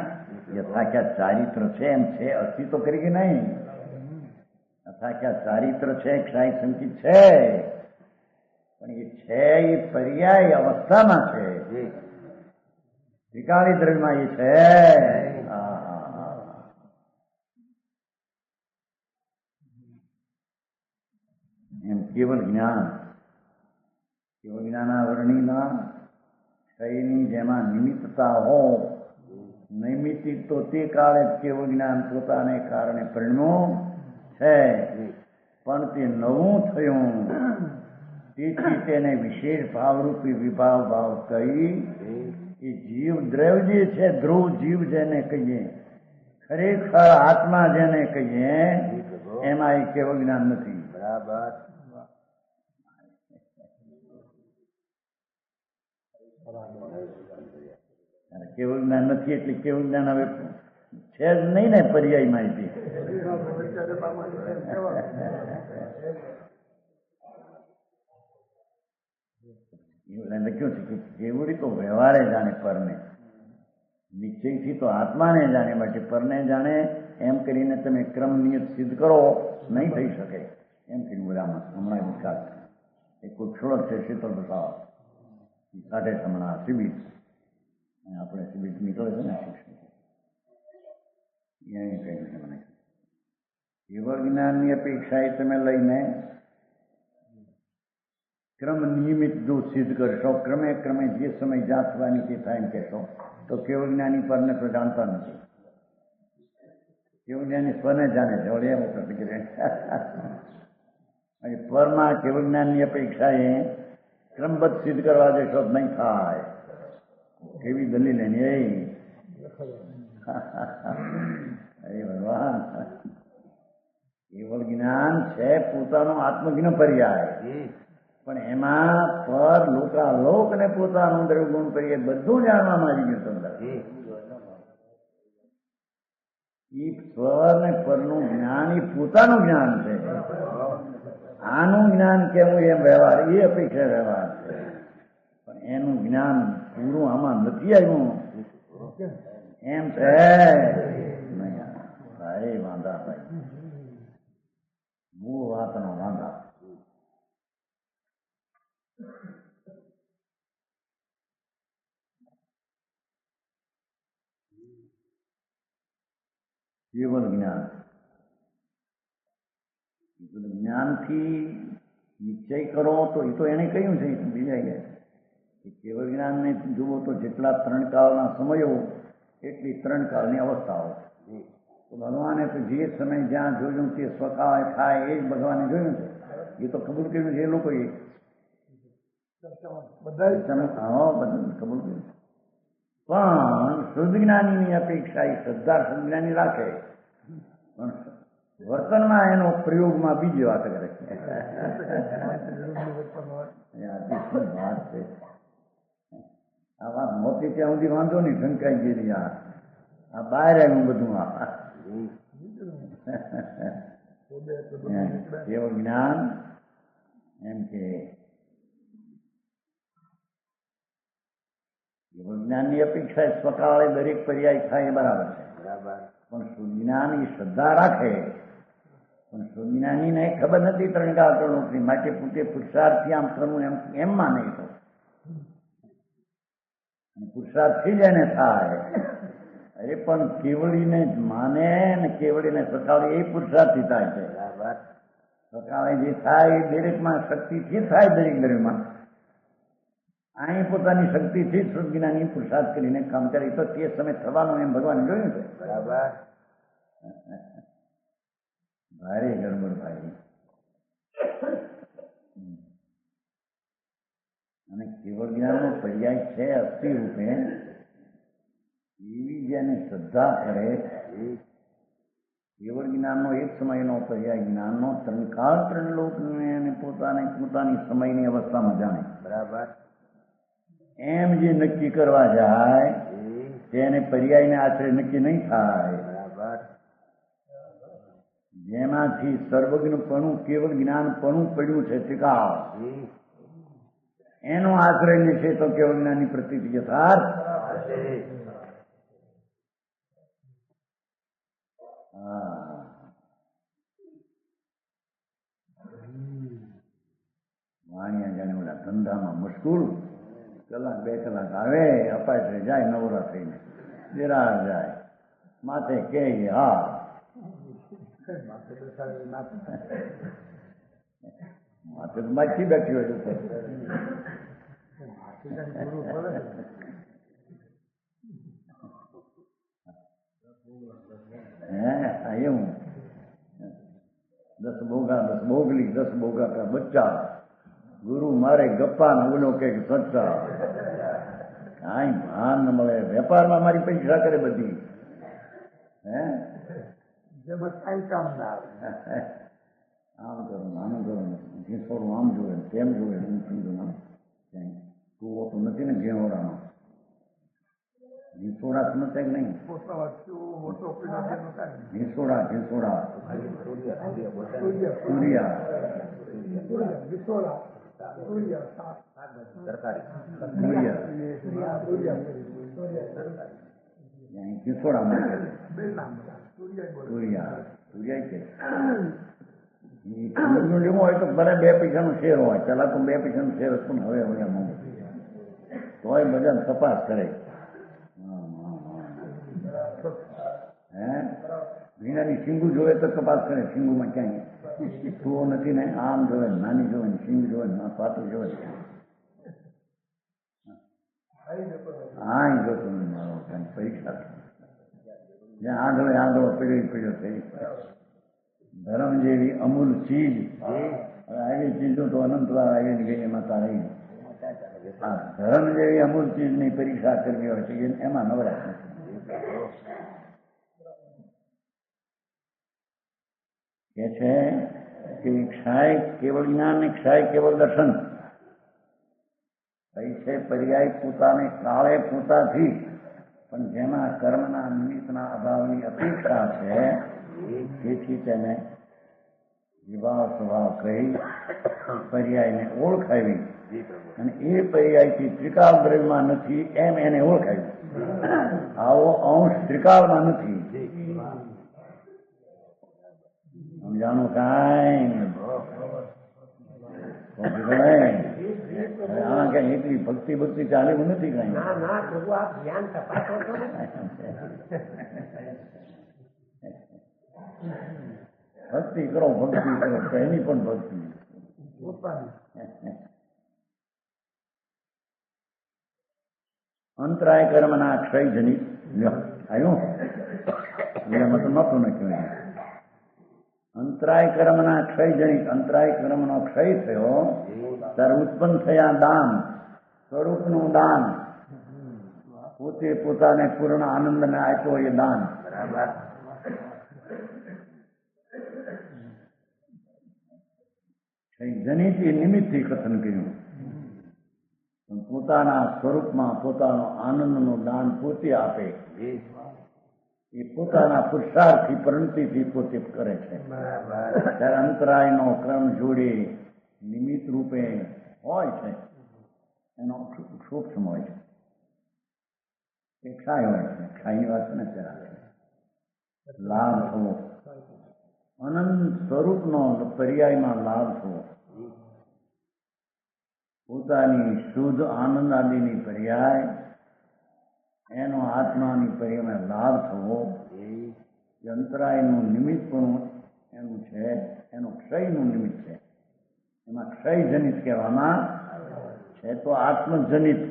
યથાખ્યાત ચારિત્ર છે એમ છે, અસ્તિત્વ કરી કે નહીં? યથાખ્યાત ચારિત્ર છે, ક્ષાય સંકેત છે, પણ એ છે એ પર્યાય અવસ્થામાં છે, વિકારી દ્રવ્યમાં એ છે. એમ કેવલ જ્ઞાન, કેવળ જ્ઞાનાવરણીના ક્ષયની જેમાં નિમિત્તતા હો, નૈમિત્તિક તો તે કાળે કેવળ જ્ઞાન પોતાને કારણે પરિણમ્યું છે, પણ તે નવું થયું, તેથી તેને વિશેષ ભાવરૂપી વિભાવ ભાવ કહી એ જીવ દ્રવ્ય જે છે, ધ્રુવ જીવ જેને કહીએ, ખરેખર આત્મા જેને કહીએ, એમાં એ કેવળ જ્ઞાન નથી. બરાબર. કેવું જ્ઞાન નથી એટલે કેવું જ્ઞાન હવે છે જ નહીં ને પર્યાય માહિતી. લખ્યું છે કે કેવડી તો વ્યવહારે જાણે પરને, નિશ્ચયથી તો આત્માને જાણે, માટે પરને જાણે એમ કરીને તમે ક્રમ નિયત સિદ્ધ કરો નહીં થઈ શકે. એમ કરીને બોલામાં હમણાં વિકાસ એ કોઈ છોડ છે શીતળ પ્રસાદ કાઢે છે હમણાં શિબિર, આપણે શિબિર નીકળે છે ને શિક્ષણ, અહીં કઈ મને કેવળ જ્ઞાનની અપેક્ષા એ તમે લઈને ક્રમ નિયમિત જો સિદ્ધ કરશો, ક્રમે ક્રમે જે સમય જાત થવાની તે થાય એમ કહેશો, તો કેવળ જ્ઞાની પરને તો જાણતા નથી. કેવળ જ્ઞાની સ્વને જાણે છે, વળી એમ પરમાં કેવળ જ્ઞાનની અપેક્ષા એ ક્રમબદ્ધ સિદ્ધ કરવા જશો નહીં થાય. કેવી દલીલ એની અરે ભગવાન, કેવળ જ્ઞાન છે પોતાનો આત્મજ્ઞ પર્યાય, પણ એમાં પર લોકાલોક ને પોતાનું દ્રવ્યગુણ પર્યાય બધું જાણવામાં આવી ગયું તમને. એ સ્વર ને પરનું જ્ઞાન એ પોતાનું જ્ઞાન છે. આનું જ્ઞાન કેવું એમ વ્યવહાર, એ અપેક્ષા વ્યવહાર છે. એનું જ્ઞાન પૂરું આમાં નથી આવ્યું એમ છે. ભાઈ વાંધા ભાઈ, મૂળ વાતનો વાંધા. કેવળ જ્ઞાન, જ્ઞાનથી નિશ્ચય કરો તો એ તો એને કહ્યું છે બીજા કે કેવળ જ્ઞાનને જુઓ તો જેટલા 3 કાળના સમયો એટલી 3 કાળની અવસ્થાઓ. તો ભગવાને તો જે સમય જ્યાં જોયું તે સ્વકાળે થાય એ જ ભગવાને જોયું છે. એ તો કબૂલ કર્યું છે એ લોકોએ બધા કબૂલ કર્યું. પણ શુદ્ધ જ્ઞાનીની અપેક્ષા એ શ્રદ્ધા શુદ્ધ જ્ઞાની રાખે, પણ વર્તનમાં એનો પ્રયોગમાં બીજી વાત કરે છે. વાત છે આ વાત મોટી ત્યાં સુધી વાંધો નહીં, શંકાઈ ગયેલી. આ બહાર આવ્યું બધું. કેવળ જ્ઞાન એમ કે કેવળ જ્ઞાનની અપેક્ષા સ્વકાળે દરેક પર્યાય થાય એ બરાબર છે. પણ સુજ્ઞાન એ શ્રદ્ધા રાખે, પણ સુજ્ઞાનીને ખબર નથી 3 કાળ 3 લોકની, માટે પોતે પુરુષાર્થથી આમ કરવું એમ માને તો પુરુષાર્થથી જ એને થાય. એ પણ કેવળીને જ માને ને કેવળીને સકાળે એ પુરુષાર્થથી થાય છે. સકાળે જે થાય એ દરેકમાં શક્તિથી થાય, દરેકમાં અહીં પોતાની શક્તિથી જ શુદ્ધજ્ઞાની પુરુષાર્થ કરીને કામ કરે. તો તે સમય થવાનું એમ ભગવાન જોયું છે. ભારે ગડબડ ભાઈ. અને કેવળ જ્ઞાનનો પર્યાય છે અસ્થિ રૂપે એવી જેને શ્રદ્ધા કરે કેવળ જ્ઞાનનો એક સમયનો પર્યાય જ્ઞાનનો 3 કાળ 3 લોકને અને પોતાની સમયની અવસ્થામાં જાણે. બરાબર. એમ જે નક્કી કરવા જાય તેને પર્યાયને આશરે નક્કી નહીં થાય. બરાબર. જેમાંથી સર્વજ્ઞપણું કેવળ જ્ઞાનપણું પડ્યું છે ટીકાળ, એનો આશ્રય લેશે તો કેવળ જ્ઞાનની પ્રતીતિ યથાર્થ. વાણિયા જાણે ઓલા ધંધામાં મશગુલ, કલાક 2 કલાક આવે, અપાય જાય, નવરા થઈને દેરાર જાય, માથે કે હા માથે તો માછી બેઠી હોય છે. એવું 10 બોગા 10 બોગલી 10 બોગા કા બચ્ચા, ગુરુ મારે ગપ્પા ને ઓલો કે સચ્ચા. કાંઈ ભાન ન મળે. વેપારમાં મારી પરીક્ષા કરે બધી. આમ કરું આનું કરું, ઘેસોડું આમ જોવે તેમ જોવે. હું સમજુ ના તું તો નથી ને ઘેવડામાં ઘેસોડા સમજતા કે નહીં? ઘેસોડા ઘેસોડા સૂર્યા ઘેસોડા માટે લેવું હોય તો ભલે 2 પૈસાનું શેર હોય. પેલા તો 2 પૈસાનું શેર હતું ને હવે તોય બધા તપાસ કરે. વીણાની સિંગુ જોવે તો તપાસ કરે. સિંગુમાં ક્યાંય તું નથી ને, આમ જોવે, નાની જોવે, સિંગ જોવે, પાતું જોવે. હા જોતો મારો પરીક્ષા જ્યાં આંધળો પડ્યો થઈ. ધર્મ જેવી અમૂલ ચીજ, આવી ચીજો તો અનંતવાર આવીને ગઈ, એમાં તારે ધર્મ જેવી અમૂલ ચીજની પરીક્ષા કરવી હોય છે એમાં નવરાશ નથી. કે છે કે ક્ષાય કેવળ જ્ઞાન ને ક્ષાય કેવળ દર્શન. કઈ છે પર્યાય પોતાને કાળે પોતાથી, પણ જેમાં કર્મના નિમિત્તના અભાવની અપેક્ષા છે તેથી તેને વિભાવ સ્વભાવ કહી પર્યાયને ઓળખાવી અને એ પર્યાયથી ત્રિકાળ દ્રવ્યમાં નથી એમ એને ઓળખાવ્યું. આવો અંશ ત્રિકાળમાં નથી. સમજાણું કાંઈ આમાં કઈ એટલી ભક્તિ ભક્તિ ચાલે એવું નથી કઈ. ભક્તિ કરો ભક્તિ કરો એની પણ ભક્તિ. અંતરાય કર્મના ક્ષય જનિત આવ્યું મતલબ નતું નાખ્યું. અંતરાય કર્મના ક્ષય જનિત અંતરાય કર્મનો ક્ષય થયો ત્યારે ઉત્પન્ન થયા દાન, સ્વરૂપનું દાન. પોતે પોતાને પૂર્ણ આનંદને આપ્યો એ દાન. જનિત એ નિમિત્તથી કથન કર્યું. પોતાના સ્વરૂપમાં પોતાનો આનંદનું દાન પોતે આપે એ પોતાના પુરુષાર્થથી પરિણતિથી પોતે કરે છે. ત્યારે અંતરાયનો ક્રમ જોડે નિમિત્ત રૂપે હોય છે એનો સૂક્ષ્મ હોય છે. એ ક્ષાય હોય છે. ક્ષાયની વાત નથી રાખે. લાભ થવો અનંત સ્વરૂપનો પર્યાયમાં લાભ થવો, પોતાની શુદ્ધ આનંદ આદિની પર્યાય એનો આત્માની પર્યાયમાં લાભ થવો એ અંતરાયનું નિમિત્ત પણ એનું છે. એનું ક્ષયનું નિમિત્ત છે. એમાં ક્ષય જનિત કહેવામાં છે. તો આત્મજનિત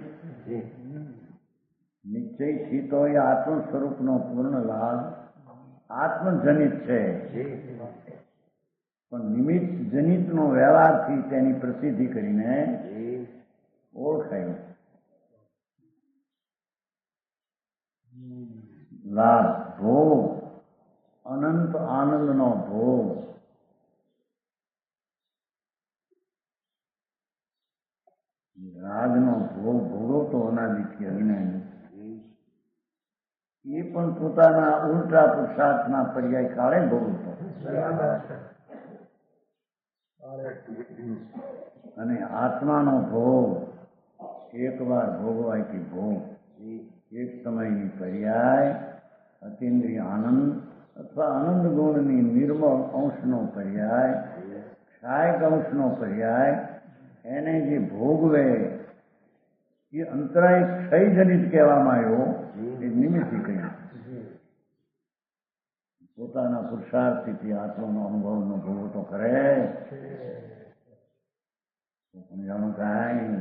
નિશ્ચય સીતો એ આત્મ સ્વરૂપનો પૂર્ણ લાભ આત્મજનિત છે. પણ નિમિત્ત જનિતનો વ્યવહારથી તેની પ્રસિદ્ધિ કરીને ઓળખાયું. લાભ ભોગ અનંત આનંદનો ભોગ. રાજનો ભોગ ભોગવતો અનાદિથી અજ્ઞાની એ પણ પોતાના ઉલટા પુરુષાર્થના પર્યાય કાળે ભોગવતો. અને આત્માનો ભોગ એકવાર ભોગવાયથી ભોગ એક સમયની પર્યાય અતિન્દ્રિય આનંદ અથવા આનંદ ગુણની નિર્મળ અંશનો પર્યાય, ક્ષાયક અંશનો પર્યાય એને જે ભોગવે એ અંતરાય ક્ષયજનિત કહેવામાં આવ્યો. એ નિમિત્તથી કહ્યું. પોતાના પુરુષાર્થથી આત્માનો અનુભવનો ભોગ તો કરે. સમજાણું કાંઈ.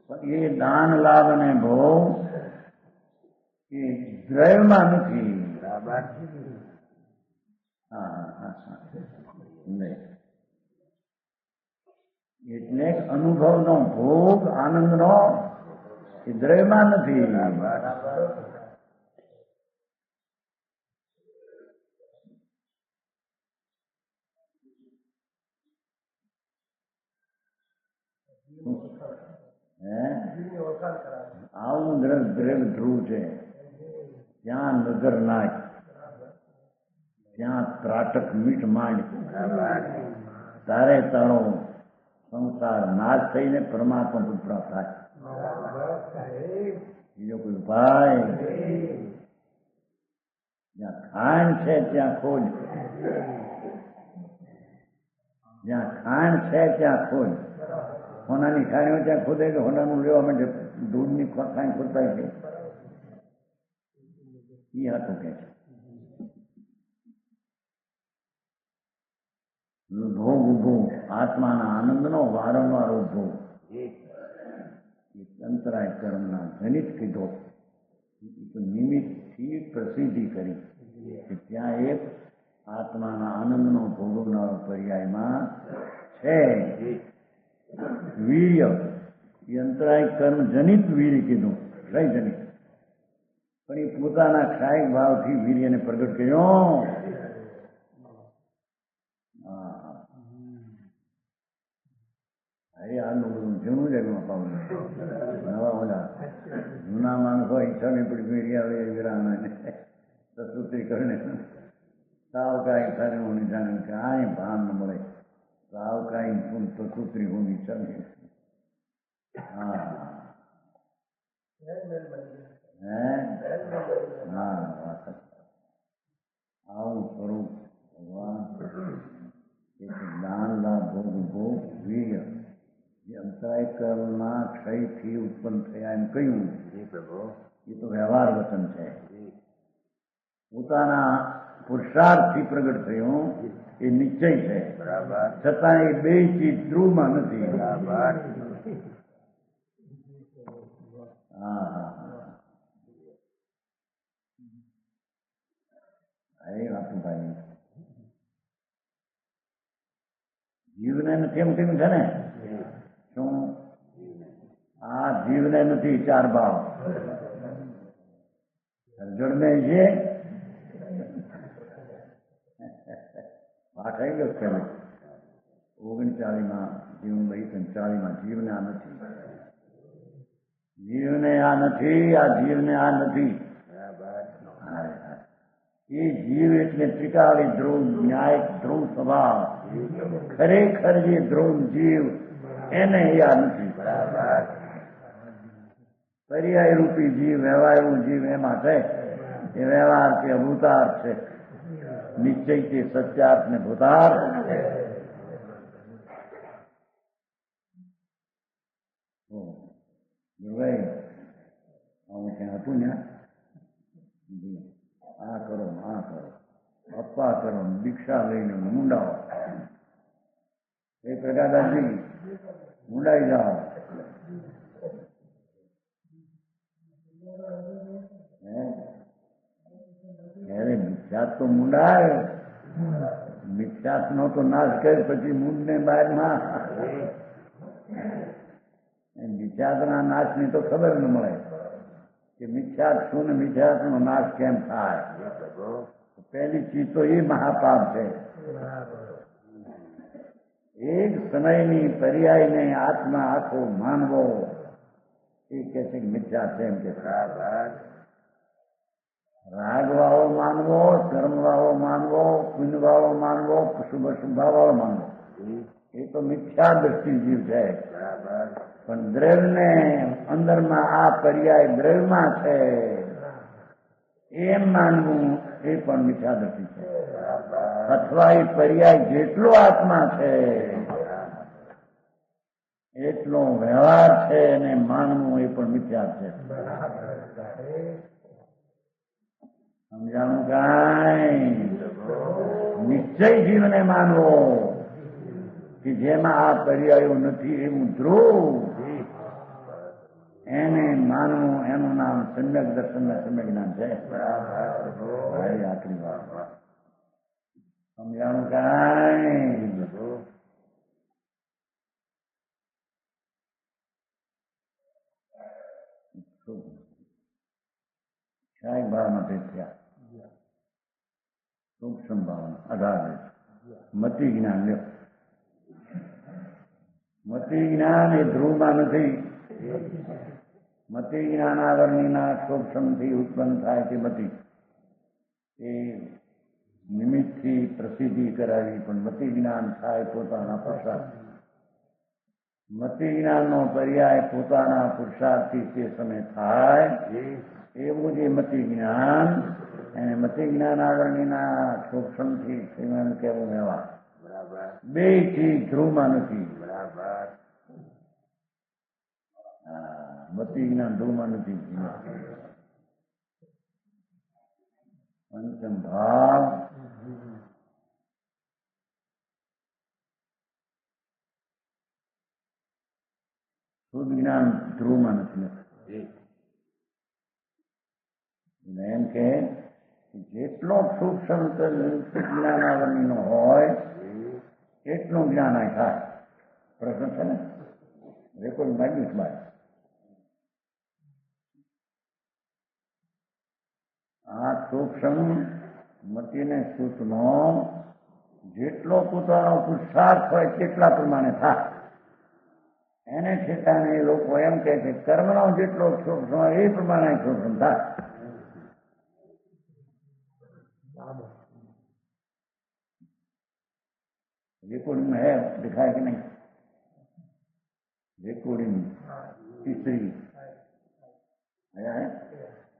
પણ એ દાન લાભ અને ભોગ એ દ્રવ્યમાં નથી. એટલે અનુભવનો ભોગ આનંદનો એ દ્રવ્યમાં નથી. આવું દ્રવ્ય ધ્રુવ છે. ત્યાં નજર નાખ, ત્યાં ત્રાટક મીઠ માંડ, તારે તારો સંસાર નાશ થઈને પરમાત્મા પદ પ્રાપ્ત થાય. બીજો કોઈ ઉપાય? જ્યાં ખાંડ છે ત્યાં ખોજ, જ્યાં ખાંડ છે ત્યાં ખોજ. હોનાની ખાણીઓ ત્યાં ખોદે કે હોનાનું લેવા માટે દૂધની ખાંડ ખોદતા છે. એ હતું કે ભોગ ઉભો આત્માના આનંદનો વારંવાર ઉભો અંતરાય કર્મના જનિત કીધો. નિમિત્તથી પ્રસિદ્ધિ કરી કે ત્યાં એક આત્માના આનંદનો ભોગવનારો પર્યાયમાં છે. વીર્ય એ અંતરાય કર્મ જનિત વીર્ય કીધું, ક્ષય જનિત. પણ એ પોતાના ક્ષાયક ભાવથી વીર્યને પ્રગટ કર્યો. અરે આનું બધું જૂનું જ પાવું. નવા ઓલા જૂના માણસો ઈચ્છા ને પડી વીર્યા વીરાને સસુત્રી કરીને સાવ કાંઈ ખરે હું જાણે કે આય ભાન ન મળે સાવ કાંઈ પૂન તો સૂત્રી હોની ચાલે. હા હે હા આવું સ્વરૂપ ભગવાન જ્ઞાનના ભોગ ભોગ વીર્ય જે અંતરાય કર્મના ક્ષયથી ઉત્પન્ન થયા એમ કહ્યું એ તો વ્યવહાર વચન છે. પોતાના પુરુષાર્થથી પ્રગટ થયું એ નિશ્ચય છે. છતાં એ બે ચીજ ધ્રુવમાં નથી. હા હા એ વાતું ભાઈ જીવને નથી એમ કેમ છે ને શું આ જીવને નથી ચાર ભાવ અર્જુનને છે પાઠ આવી ગયો પેલો 39માં જીવન 45માં જીવને આ નથી જીવને આ નથી આ જીવને આ નથી. એ જીવ એટલે ત્રિકાળી ધ્રુવ ન્યાય ધ્રુવ સ્વભાવ ખરેખર જે ધ્રુવ જીવ એને આ નથી. પર્યાય રૂપી જીવ વ્યવહારનું જીવ એમાં છે. એ વ્યવહાર કે ભૂતાર્થ છે. નિશ્ચય કે સત્યાર્થ ને ભૂતાર્થ આવું ક્યાં હતું ને આ કરો અપ્પા કરો દીક્ષા લઈને મુંડાઓ એ પ્રકારજી મુંડાઈ જાઓ. મિથ્યાત તો મુંડાય મિથ્યાત નો તો નાશ કરે પછી મૂંડ ને બાદમાં મિથ્યાતના નાશની તો ખબર ન મળે કે મિથ્યાત શું ને મિથ્યાત નો નાશ કેમ થાય. પહેલી ચીજ તો એ મહાપાપ છે. એક સમયની પર્યાયને આત્મા આખો માનવો એ કે છે કે મિથ્યા છે એમ કે રાગવાળો માનવો કર્મવાળો માનવો પુણ્યવાળો માનવો શુભ શુભાવાળો માનવો એ તો મિથ્યા દ્રષ્ટિ જીવ છે. પણ દ્રવ્યને અંદરમાં આ પર્યાય દ્રવ્યમાં છે એમ માનવું એ પણ મિથ્યા દ્રષ્ટિ છે. અથવા એ પર્યાય જેટલો આત્મા છે એટલો વ્યવહાર છે અને માનવું એ પણ મિથ્યા છે. સમજાણું કાંઈ નિશ્ચય જીવને માનવો કે જેમાં આ પર્યાયો નથી એવું ધ્રુવ એને માનવું એનું નામ સમ્યક દર્શન સમ્યક જ્ઞાન છે. આખરી વાત સમજાણું કાંઈ શાયક ભાવના ભેદ થયા સૂક્ષ્મ ભાવના 18 મતિ જ્ઞાન લ્યો. મતિ જ્ઞાન એ ધ્રુવમાં નથી. મતિ જ્ઞાન આવરણીના સૂક્ષ્મથી ઉત્પન્ન થાય તે મતિ એ નિમિત્તથી પ્રસિદ્ધિ કરાવી પણ મતિ જ્ઞાન થાય પોતાના પુરુષાર્થ. મતિ જ્ઞાનનો પર્યાય પોતાના પુરુષાર્થથી તે સમય થાય એવું જે મતિ જ્ઞાન અને મતિ જ્ઞાન આવરણીના સૂક્ષ્મથી શ્રીમન કેવું વ્યવહાર બે થી ધ્રુવમાં નથી. મતિ જ્ઞાન ધ્રુવમાં નથી. પંચમ ભાવ શુદ્ધ જ્ઞાન ધ્રુવમાં નથી. એમ કે જેટલો સૂક્ષ્મ જ્ઞાન આવરણીનો હોય એટલું જ્ઞાન આ થાય. પ્રશ્ન છે ને રેકોર્ડ માંગ્યું છે મારે. આ સૂક્ષ્મ મતિને સૂતનો જેટલો પોતાનો પુરુષાર્થ હોય તેટલા પ્રમાણે થાય. એને ઠેકાણે એ લોકો એમ કહે છે કર્મનો જેટલો સૂક્ષ્મ હોય એ પ્રમાણે સૂક્ષ્મ થાય. रिकॉर्डिंग में है, दिखाया कि नहीं? रिकॉर्डिंग तीसरी है,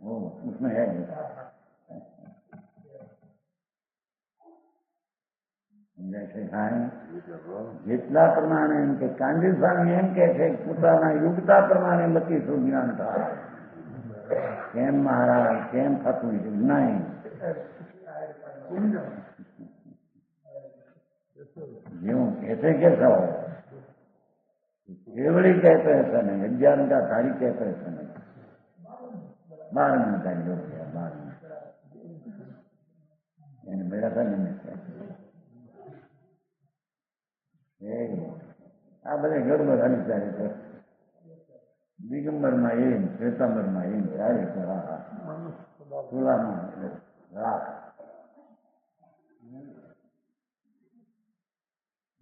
वो उसमें है। जैसे खाए જેટલા પ્રમાણે એમ કે કાંજી સ્વામી એમ કે છે પોતાના યુગતા પ્રમાણે મતિ સુજ્ઞાન થાય. કેમ મહારાજ કેમ થતું નહીં? જેવું कहते कैसा हो, केवड़ी कहते ऐसा नहीं, 11 का तारीख कहते ऐसा नहीं, 12 तारीख हो गया, 12 मेरा था नहीं આ બધા ગડબડ હાલી ચાલે છે. દિગંબરમાં એમ, શ્વેતાંબરમાં એમ ચાલે છે. ચૂલામાં રાખ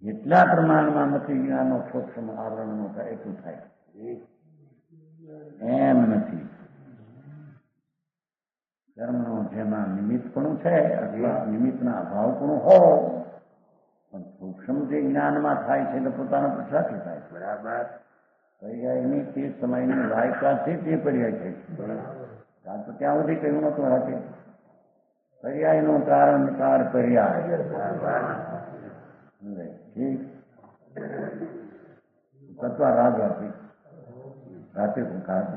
જેટલા પ્રમાણમાં મતિ જ્ઞાનનો સૂક્ષ્મ આવરણનો થાય એટલું થાય, એમ નથી. કર્મનો જેમાં નિમિત્તપણું છે અથવા નિમિત્તના અભાવપણું હોય પણ સૂક્ષ્મ જે જ્ઞાનમાં થાય છે તો પોતાનો પ્રસાદથી થાય. બરાબર. પર્યાયની તે સમયની લાયકાતથી તે પર્યાય છે. કારણ તો ત્યાં સુધી કહ્યું નતું હાથે પર્યાયનું કારણ કાર પર્યાય. ઠીક. તત્વા રાગ હતી રાતે કાઢ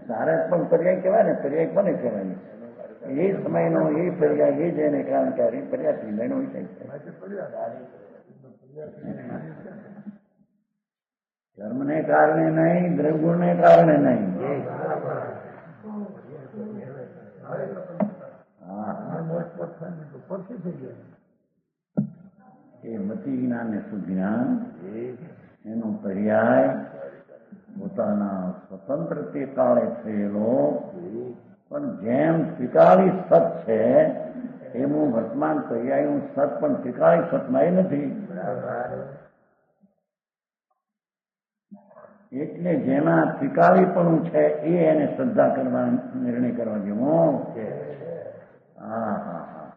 તારે પણ પર્યાય કહેવાય ને. પર્યાય કોને કહેવાય? એ સમયનો એ પર્યાય એ જેને કારણ કે પર્યાય લેણો થાય છે. કર્મને કારણે નહીં, દ્રવગુણને કારણે નહીં. એ મતિ જ્ઞાન ને સુજ્ઞાન એનો પર્યાય પોતાના સ્વતંત્ર તે કાળે થયેલો પણ જેમ ત્રિકાળી સત છે એનું વર્તમાન પર્યાયનું સત પણ ત્રિકાળી સતમાં નથી. એટલે જેમાં ત્રિકાળીપણું છે એ એને શ્રદ્ધા કરવા નિર્ણય કરવા જેવો છે. હા હા હા.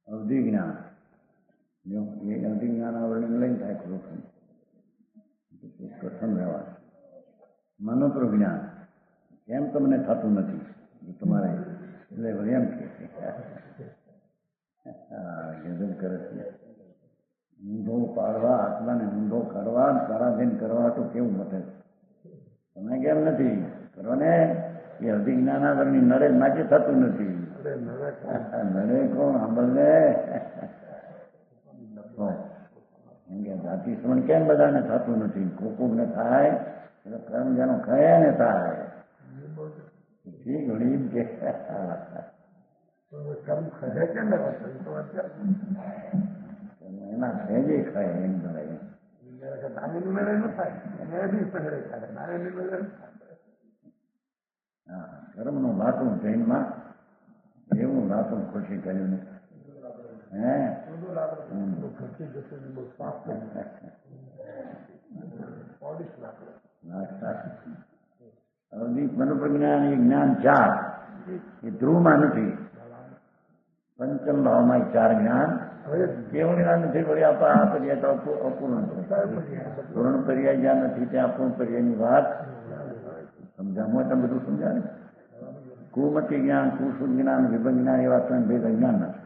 અવધિ જ્ઞાન એ અવધિ જ્ઞાન આવરણ લઈને થાય ખરું કથન રહેવા. મનોપ્ર જ્ઞાન કેમ તમને થતું નથી તમારે એટલે એમ કે ગજબ કરે છે. ઊંધો પાડવા આત્માને ઊંધો કરવા પરાધીન કરવા તો કેવું મતે તમે કેમ નથી કરો ને? એ અવધિ જ્ઞાનાવરની નરે માટે થતું નથી. નરે કોણ સાંભળને? એમ કે જાતિ શ્રવણ કેમ બધાને થતું નથી? કોકુક ને થાય એટલે કર્મ જેનો ખયા ને થાય. ઠીક ઘણી કે એના સહેજે ખાય એમ ગણાય. હા, કર્મનું વાતું જૈનમાં એવું વાતું ખુશી કર્યું ને હે મનોપ્રજ્ઞાન એ જ્ઞાન 4 એ ધ્રુવમાં નથી. પંચમ ભાવમાં 4 જ્ઞાન કેવું જ્ઞાન નથી. વળી આ પર્યાય તો અપૂર્ણ છે. પૂર્ણ પર્યાય જ્યાં નથી ત્યાં અપૂર્ણ પર્યાયની વાત સમજાવવા તો બધું સમજાવે. કુમતિ જ્ઞાન, કુશુદ્ધ જ્ઞાન, વિભંગ જ્ઞાન એવા 3 ભેદ અજ્ઞાન નથી.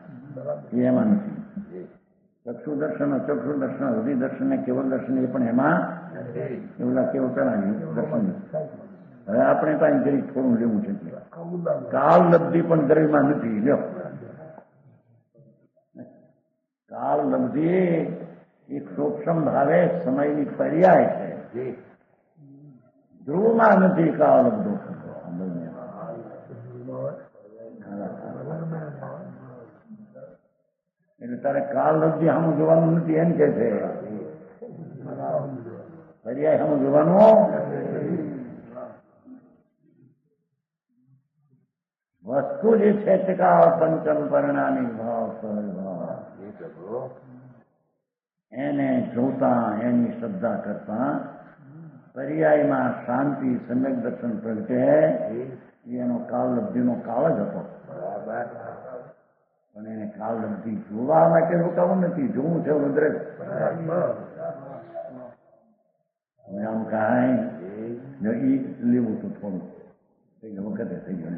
એ એમાં નથી. ચક્ષુ દર્શન, અચક્ષુ દર્શન, હૃદય દર્શન ને કેવળ દર્શન એ પણ એમાં એવું કેવું પેલા દર્શન. હવે આપણે ત્યાં જરી થોડું લેવું છે. કાળ લબ્ધિ પણ દરેકમાં નથી. લ્યો, કાળ લબ્ધિ એક સૂક્ષ્મ ભાવે સમયની પર્યાય છે. ધ્રુવમાં નથી કાળ લબ્ધો. એટલે તારે કાળ લબ્ધિ સામું જોવાનું નથી એમ કે છે. પર્યાય સામું જોવાનું. વસ્તુ જે છે તે કાળ પંચમ પરિણામી ભાવ સ્વભાવ એને જોતા એની શ્રદ્ધા કરતા પર્યાયમાં શાંતિ સમ્યક દર્શન પ્રગટે એનો કાળ લબ્ધિનો કાળ જ હતો. પણ એને કાળ લબ્ધિ જોવા માટે રોકાવું નથી, જોવું છે રુદ્ર. આમ કાંઈ લેવું હતું થોડું વખતે થઈ ગયું.